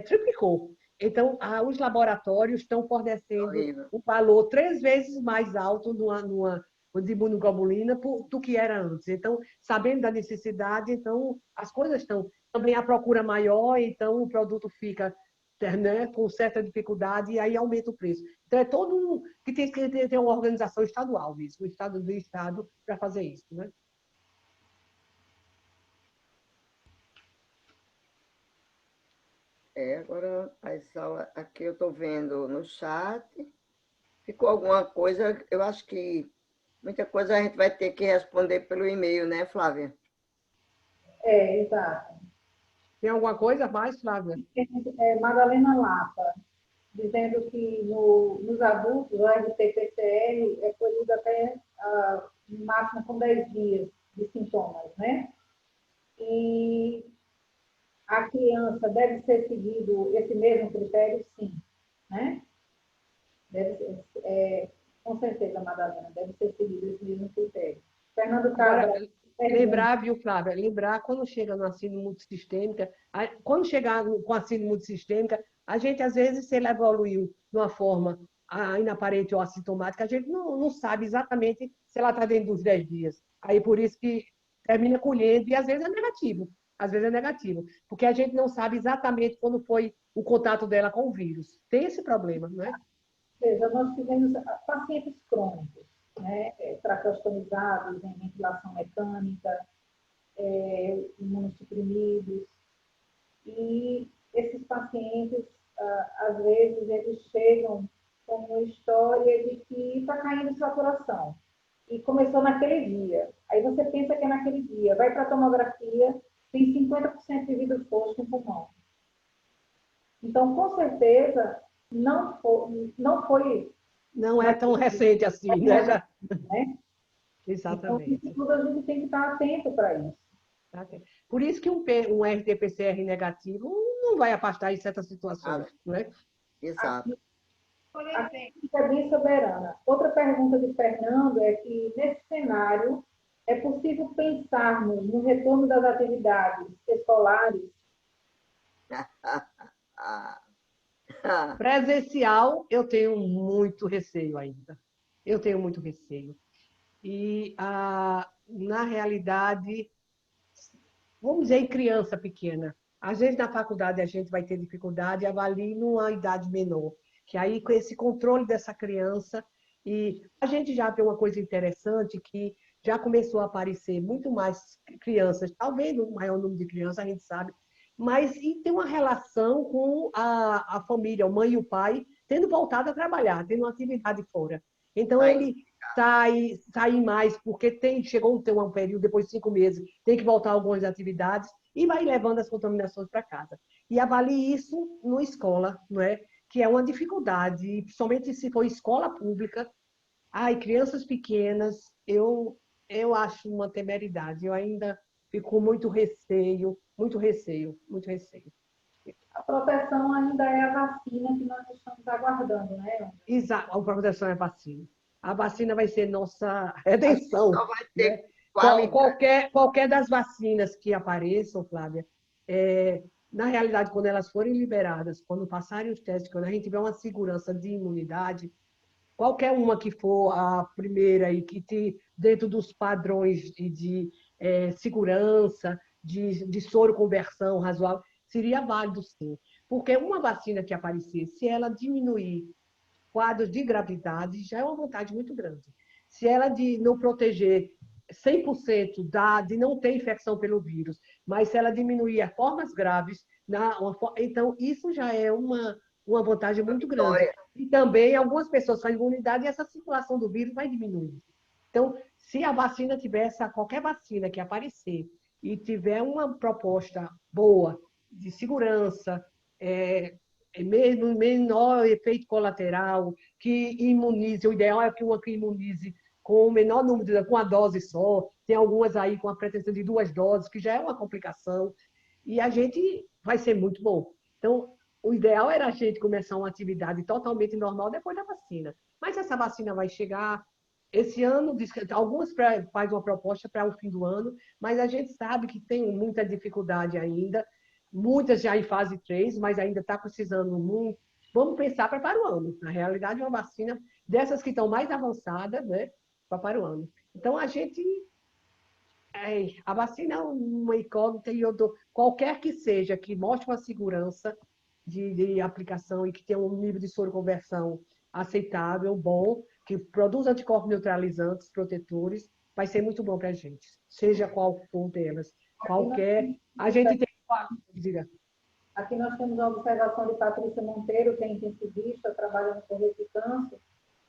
triplicou. Então, os laboratórios estão fornecendo Horrível. um valor 3 vezes mais alto de imunoglobulina do que era antes. Então, sabendo da necessidade, então as coisas estão também a procura maior, então o produto fica, né, com certa dificuldade e aí aumenta o preço. Então, é todo que tem que ter uma organização estadual mesmo, o Estado do Estado para fazer isso, né? Agora, as aulas, aqui eu estou vendo no chat, ficou alguma coisa, eu acho que muita coisa a gente vai ter que responder pelo e-mail, né, Flávia? Exato. Tem alguma coisa a mais, Flávia? Madalena Lapa, dizendo que nos adultos, o RT-PCR é colhido até no máximo com 10 dias de sintomas, né? E a criança deve ser seguido esse mesmo critério, sim, né? Deve ser, com certeza, Madalena, deve ser seguido esse mesmo critério. Fernando Agora, Cabral, lembrar, viu, Flávia? Lembrar quando chega na síndrome multissistêmica, quando chegar com a síndrome multissistêmica, a gente, às vezes, se ela evoluiu de uma forma inaparente ou assintomática, a gente não sabe exatamente se ela está dentro dos 10 dias. Aí, por isso que termina colhendo, e às vezes é negativo. Às vezes é negativo, porque a gente não sabe exatamente quando foi o contato dela com o vírus. Tem esse problema, não é? seja, nós tivemos pacientes crônicos, né, traqueostomizados em ventilação mecânica, imunossuprimidos, e esses pacientes, às vezes, eles chegam com uma história de que está caindo saturação, e começou naquele dia. Aí você pensa que é naquele dia, vai para a tomografia, tem 50% de vidro fosco no pulmão. Então, com certeza, não foi Não é tão recente assim, né? né? Então, isso Exatamente. tudo a gente tem que estar atento para isso. Por isso que um RT-PCR negativo não vai afastar em certas situações, não é? Exato. Aqui fica bem soberana. Outra pergunta de Fernando é que, nesse cenário, é possível pensarmos no retorno das atividades escolares? Presencial, eu tenho muito receio ainda. Eu tenho muito receio. E, na realidade, vamos dizer, em criança pequena. Às vezes, na faculdade, a gente vai ter dificuldade, avalie numa idade menor. Que aí, com esse controle dessa criança, E a gente já tem uma coisa interessante que já começou a aparecer muito mais crianças, talvez um maior número de crianças, a gente sabe, mas e tem uma relação com a família, o mãe e o pai, tendo voltado a trabalhar, tendo uma atividade fora. Então, Aí, ele sai mais, porque chegou a ter um período, depois de 5 meses, tem que voltar a algumas atividades e vai levando as contaminações para casa. E avalie isso na escola, não é? Que é uma dificuldade, e principalmente se for escola pública. Ai, crianças pequenas, eu acho uma temeridade. Eu ainda fico com muito receio, muito receio, muito receio. A proteção ainda é a vacina que nós estamos aguardando, né? Exato, a proteção é a vacina. A vacina vai ser nossa a gente redenção, só vai né? ter qualidade. Qualquer das vacinas que apareçam, Flávia, na realidade, quando elas forem liberadas, quando passarem os testes, quando a gente tiver uma segurança de imunidade, qualquer uma que for a primeira e que dentro dos padrões de segurança, de soro conversão razoável, seria válido sim. Porque uma vacina que aparecer, se ela diminuir quadros de gravidade, já é uma vantagem muito grande. Se ela de não proteger 100% de não ter infecção pelo vírus, mas se ela diminuir as formas graves, então isso já é uma vantagem muito grande. Vitória. E também algumas pessoas com imunidade e essa circulação do vírus vai diminuir. Então, se a vacina qualquer vacina que aparecer e tiver uma proposta boa de segurança, mesmo menor efeito colateral, que imunize, o ideal é que uma que imunize com o menor número, com a dose só, tem algumas aí com a pretensão de 2 doses, que já é uma complicação, e a gente vai ser muito bom. Então, o ideal era a gente começar uma atividade totalmente normal depois da vacina. Mas essa vacina vai chegar esse ano, algumas fazem uma proposta para o fim do ano, mas a gente sabe que tem muita dificuldade ainda, muitas já em fase 3, mas ainda está precisando muito. Vamos pensar para o ano. Na realidade, uma vacina dessas que estão mais avançadas, né, para o ano. Então, a vacina é uma incógnita e qualquer que seja que mostre uma segurança de aplicação e que tenha um nível de soroconversão aceitável, bom, que produz anticorpos neutralizantes, protetores, vai ser muito bom para a gente, seja qual for delas. Qualquer. A gente tem. Diga. Aqui nós temos a observação de Patrícia Monteiro, que é intensivista, trabalha no Correio de Câncer,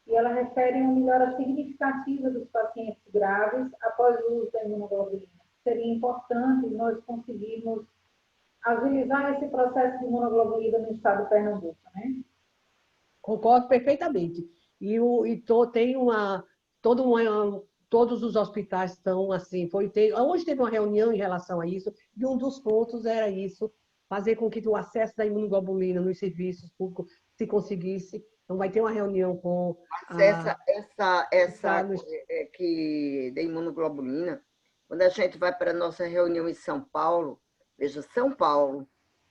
e ela refere uma melhora significativa dos pacientes graves após o uso da imunoglobulina. Seria importante nós conseguirmos agilizar esse processo de imunoglobulina no estado de Pernambuco, né? Concordo perfeitamente. Tem todos os hospitais estão assim. Hoje teve uma reunião em relação a isso, e um dos pontos era isso, fazer com que o acesso da imunoglobulina nos serviços públicos se conseguisse. Então, vai ter uma reunião com Mas essa que da imunoglobulina, quando a gente vai para a nossa reunião em São Paulo, veja, São Paulo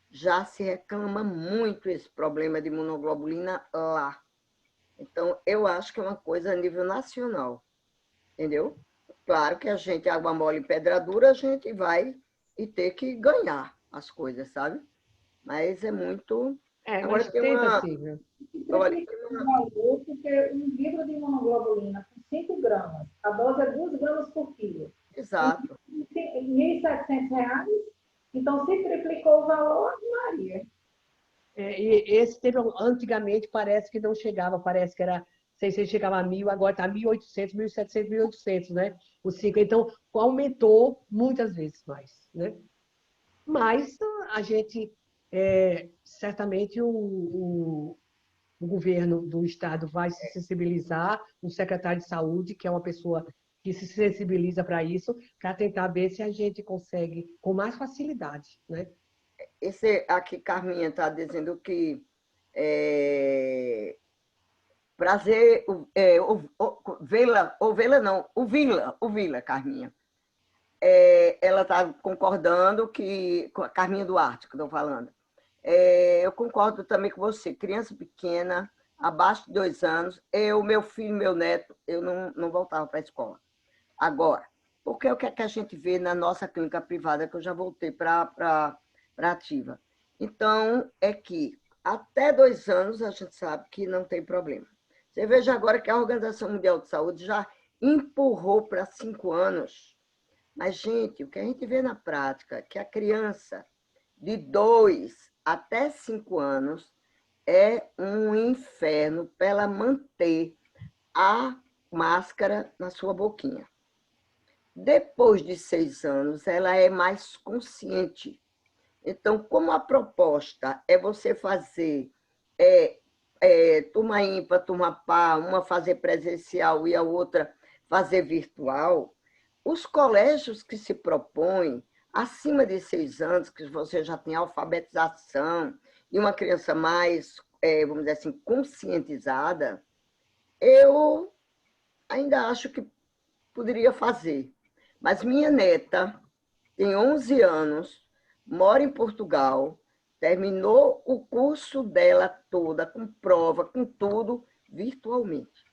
já se reclama muito esse problema de imunoglobulina lá. Então, eu acho que é uma coisa a nível nacional, entendeu? Claro que a gente, água mole e pedra dura, a gente vai e ter que ganhar as coisas, sabe? Mas é muito... Agora mas tem tenta uma... sim, viu? Olha, Um valor, porque um litro de imunoglobulina com 5 gramas, a dose é 2 gramas por quilo. exato. R$ 1.700, então se triplicou o valor, Maria. E esse teve, antigamente, parece que não chegava, parece que era 600, chegava a 1.000, agora está 1.800, 1.700, 1.800, né? O 5. Então, aumentou muitas vezes mais, né? Mas a gente, certamente, o governo do estado vai se sensibilizar, o secretário de saúde, que é uma pessoa que se sensibiliza para isso, para tentar ver se a gente consegue com mais facilidade, né? Aqui, Carminha está dizendo que prazer o Vila, Carminha. Ela está concordando com a Carminha Duarte, que estou falando. Eu concordo também com você, criança pequena, abaixo de 2 anos, meu filho, meu neto, eu não voltava para a escola. Agora, porque o que é que a gente vê na nossa clínica privada, que eu já voltei para ativa? Então, é que até 2 anos a gente sabe que não tem problema. Você veja agora que a Organização Mundial de Saúde já empurrou para 5 anos. Mas, gente, o que a gente vê na prática é que a criança de 2 até 5 anos é um inferno para ela manter a máscara na sua boquinha. Depois de 6 anos, ela é mais consciente. Então, como a proposta é você fazer turma ímpar, turma par, uma fazer presencial e a outra fazer virtual, os colégios que se propõem, acima de 6 anos, que você já tem alfabetização e uma criança mais, vamos dizer assim, conscientizada, eu ainda acho que poderia fazer. Mas minha neta tem 11 anos, mora em Portugal, terminou o curso dela toda, com prova, com tudo, virtualmente.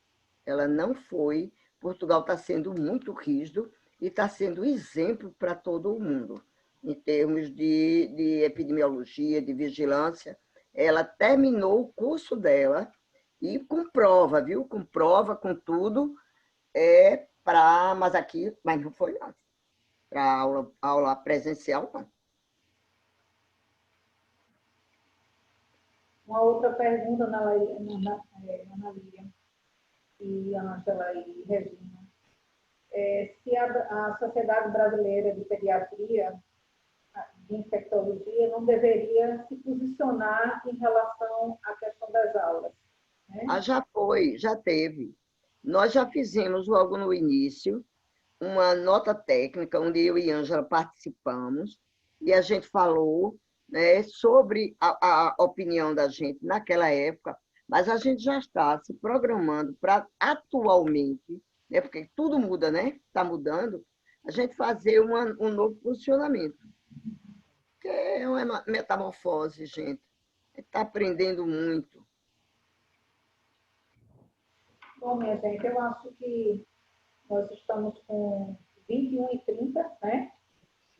Ela não foi. Portugal está sendo muito rígido e está sendo exemplo para todo o mundo, em termos de epidemiologia, de vigilância. Ela terminou o curso dela e com prova, viu? Com prova, com tudo, mas não foi nada. Para aula presencial, não. Uma outra pergunta, Ana Lília, e Ângela e Regina. Se a Sociedade Brasileira de Pediatria, de Infectologia, não deveria se posicionar em relação à questão das aulas, né? Já foi, já teve. Nós já fizemos logo no início uma nota técnica, onde eu e Ângela participamos, e a gente falou, né, sobre a opinião da gente naquela época, mas a gente já está se programando para atualmente, né, porque tudo muda, né? Está mudando, a gente fazer um novo funcionamento. Que é uma metamorfose, gente. A gente está aprendendo muito. Bom, minha gente, eu acho que nós estamos com 21h30, né?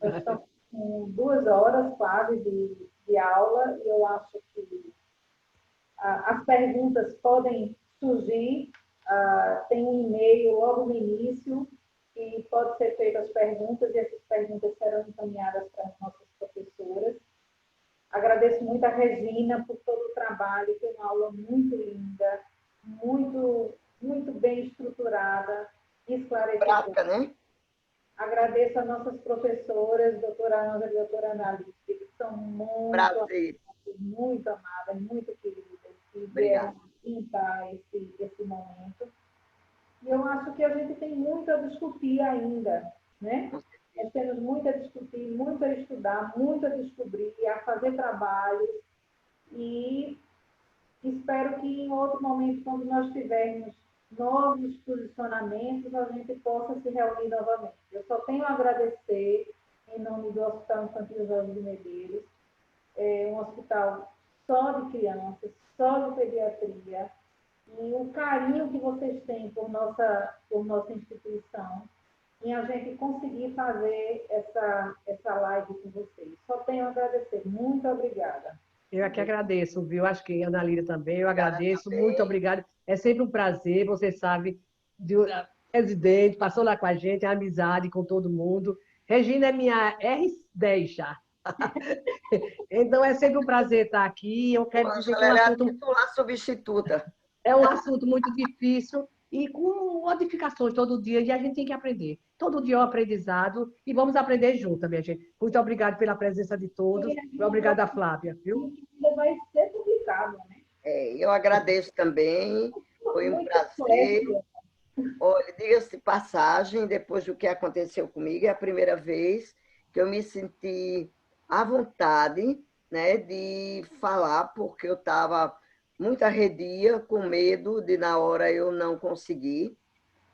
Nós estamos com 2 horas quase de aula, e eu acho que as perguntas podem surgir, tem um e-mail logo no início, e pode ser feitas as perguntas, e essas perguntas serão encaminhadas para as nossas professoras. Agradeço muito a Regina por todo o trabalho, foi uma aula muito linda, muito bem estruturada, esclarecedora. Prática, né? Agradeço a nossas professoras, doutora Ângela e doutora Analícia, que são muito amadas, muito queridas, que vieram pintar esse momento. E eu acho que a gente tem muito a discutir ainda, né? Nós temos muito a discutir, muito a estudar, muito a descobrir, a fazer trabalhos, e espero que em outro momento, quando nós tivermos novos posicionamentos, a gente possa se reunir novamente. Eu só tenho a agradecer, em nome do Hospital Infantil Jorge de Medeiros, um hospital só de crianças, só de pediatria, e o carinho que vocês têm por nossa instituição, em a gente conseguir fazer essa live com vocês. Só tenho a agradecer. Muito obrigada. Eu aqui agradeço, viu? Acho que a Ana Lília também, eu agradeço, muito obrigada. É sempre um prazer, você sabe, presidente, passou lá com a gente, a amizade com todo mundo. Regina é minha R10 já. Então é sempre um prazer estar aqui. Eu quero dizer que é um assunto... titular substituta. É um assunto muito difícil e com modificações todo dia, e a gente tem que aprender. Todo dia é um aprendizado, e vamos aprender junto, minha gente. Muito obrigada pela presença de todos. Obrigada, Flávia, viu? Vai ser publicado, né? Eu agradeço também, foi um prazer. Olha, diga-se de passagem, depois do que aconteceu comigo, é a primeira vez que eu me senti à vontade, né, de falar, porque eu estava muito arredia, com medo de na hora eu não conseguir,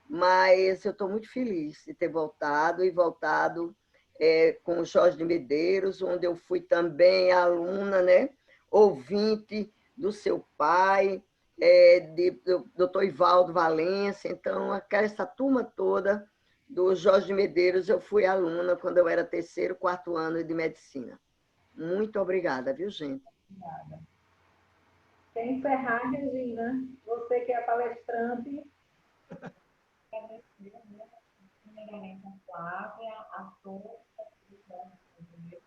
mas eu estou muito feliz de ter voltado, com o Jorge de Medeiros, onde eu fui também aluna, né, ouvinte do seu pai, do doutor Ivaldo Valença. Então, essa turma toda do Jorge de Medeiros, eu fui aluna quando eu era 3º, 4º ano de medicina. Muito obrigada, viu, gente? Obrigada. Quer encerrar, Regina? Você que é a palestrante. Agradecer, né, primeiramente a Flávia, a todos que estão aqui.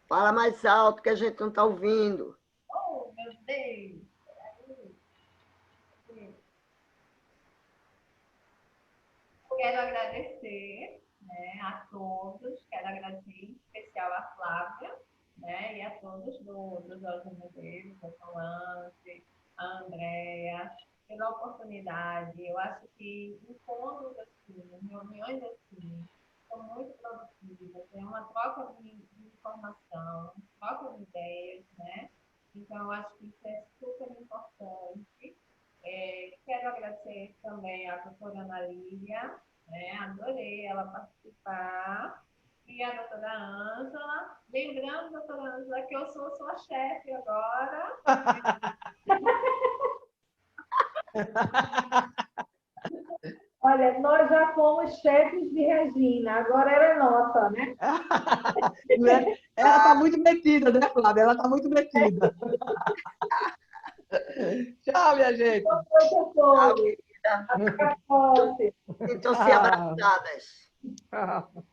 Fala mais alto que a gente não está ouvindo. Oh, meu Deus! Quero agradecer, né, a todos, quero agradecer em especial a Flávia, né, e a todos dos Olhos Medeiros, a Solange, a Andréa, pela oportunidade. Eu acho que encontros assim, reuniões assim, são muito produtivas, é uma troca de informação, troca de ideias, né? Então, eu acho que isso é super importante. Quero agradecer também a doutora Ana Lília, né? Adorei ela participar. E a doutora Ângela. Lembrando, doutora Ângela, que eu sou sua chefe agora. Olha, nós já fomos chefes de Regina, agora ela é nossa, né? Né? Ela está muito metida, né, Flávia? Ela está muito metida. Tchau, minha gente. Boa noite a Tchau, todos. querida. Até a próxima. Sintam-se abraçadas. Tchau.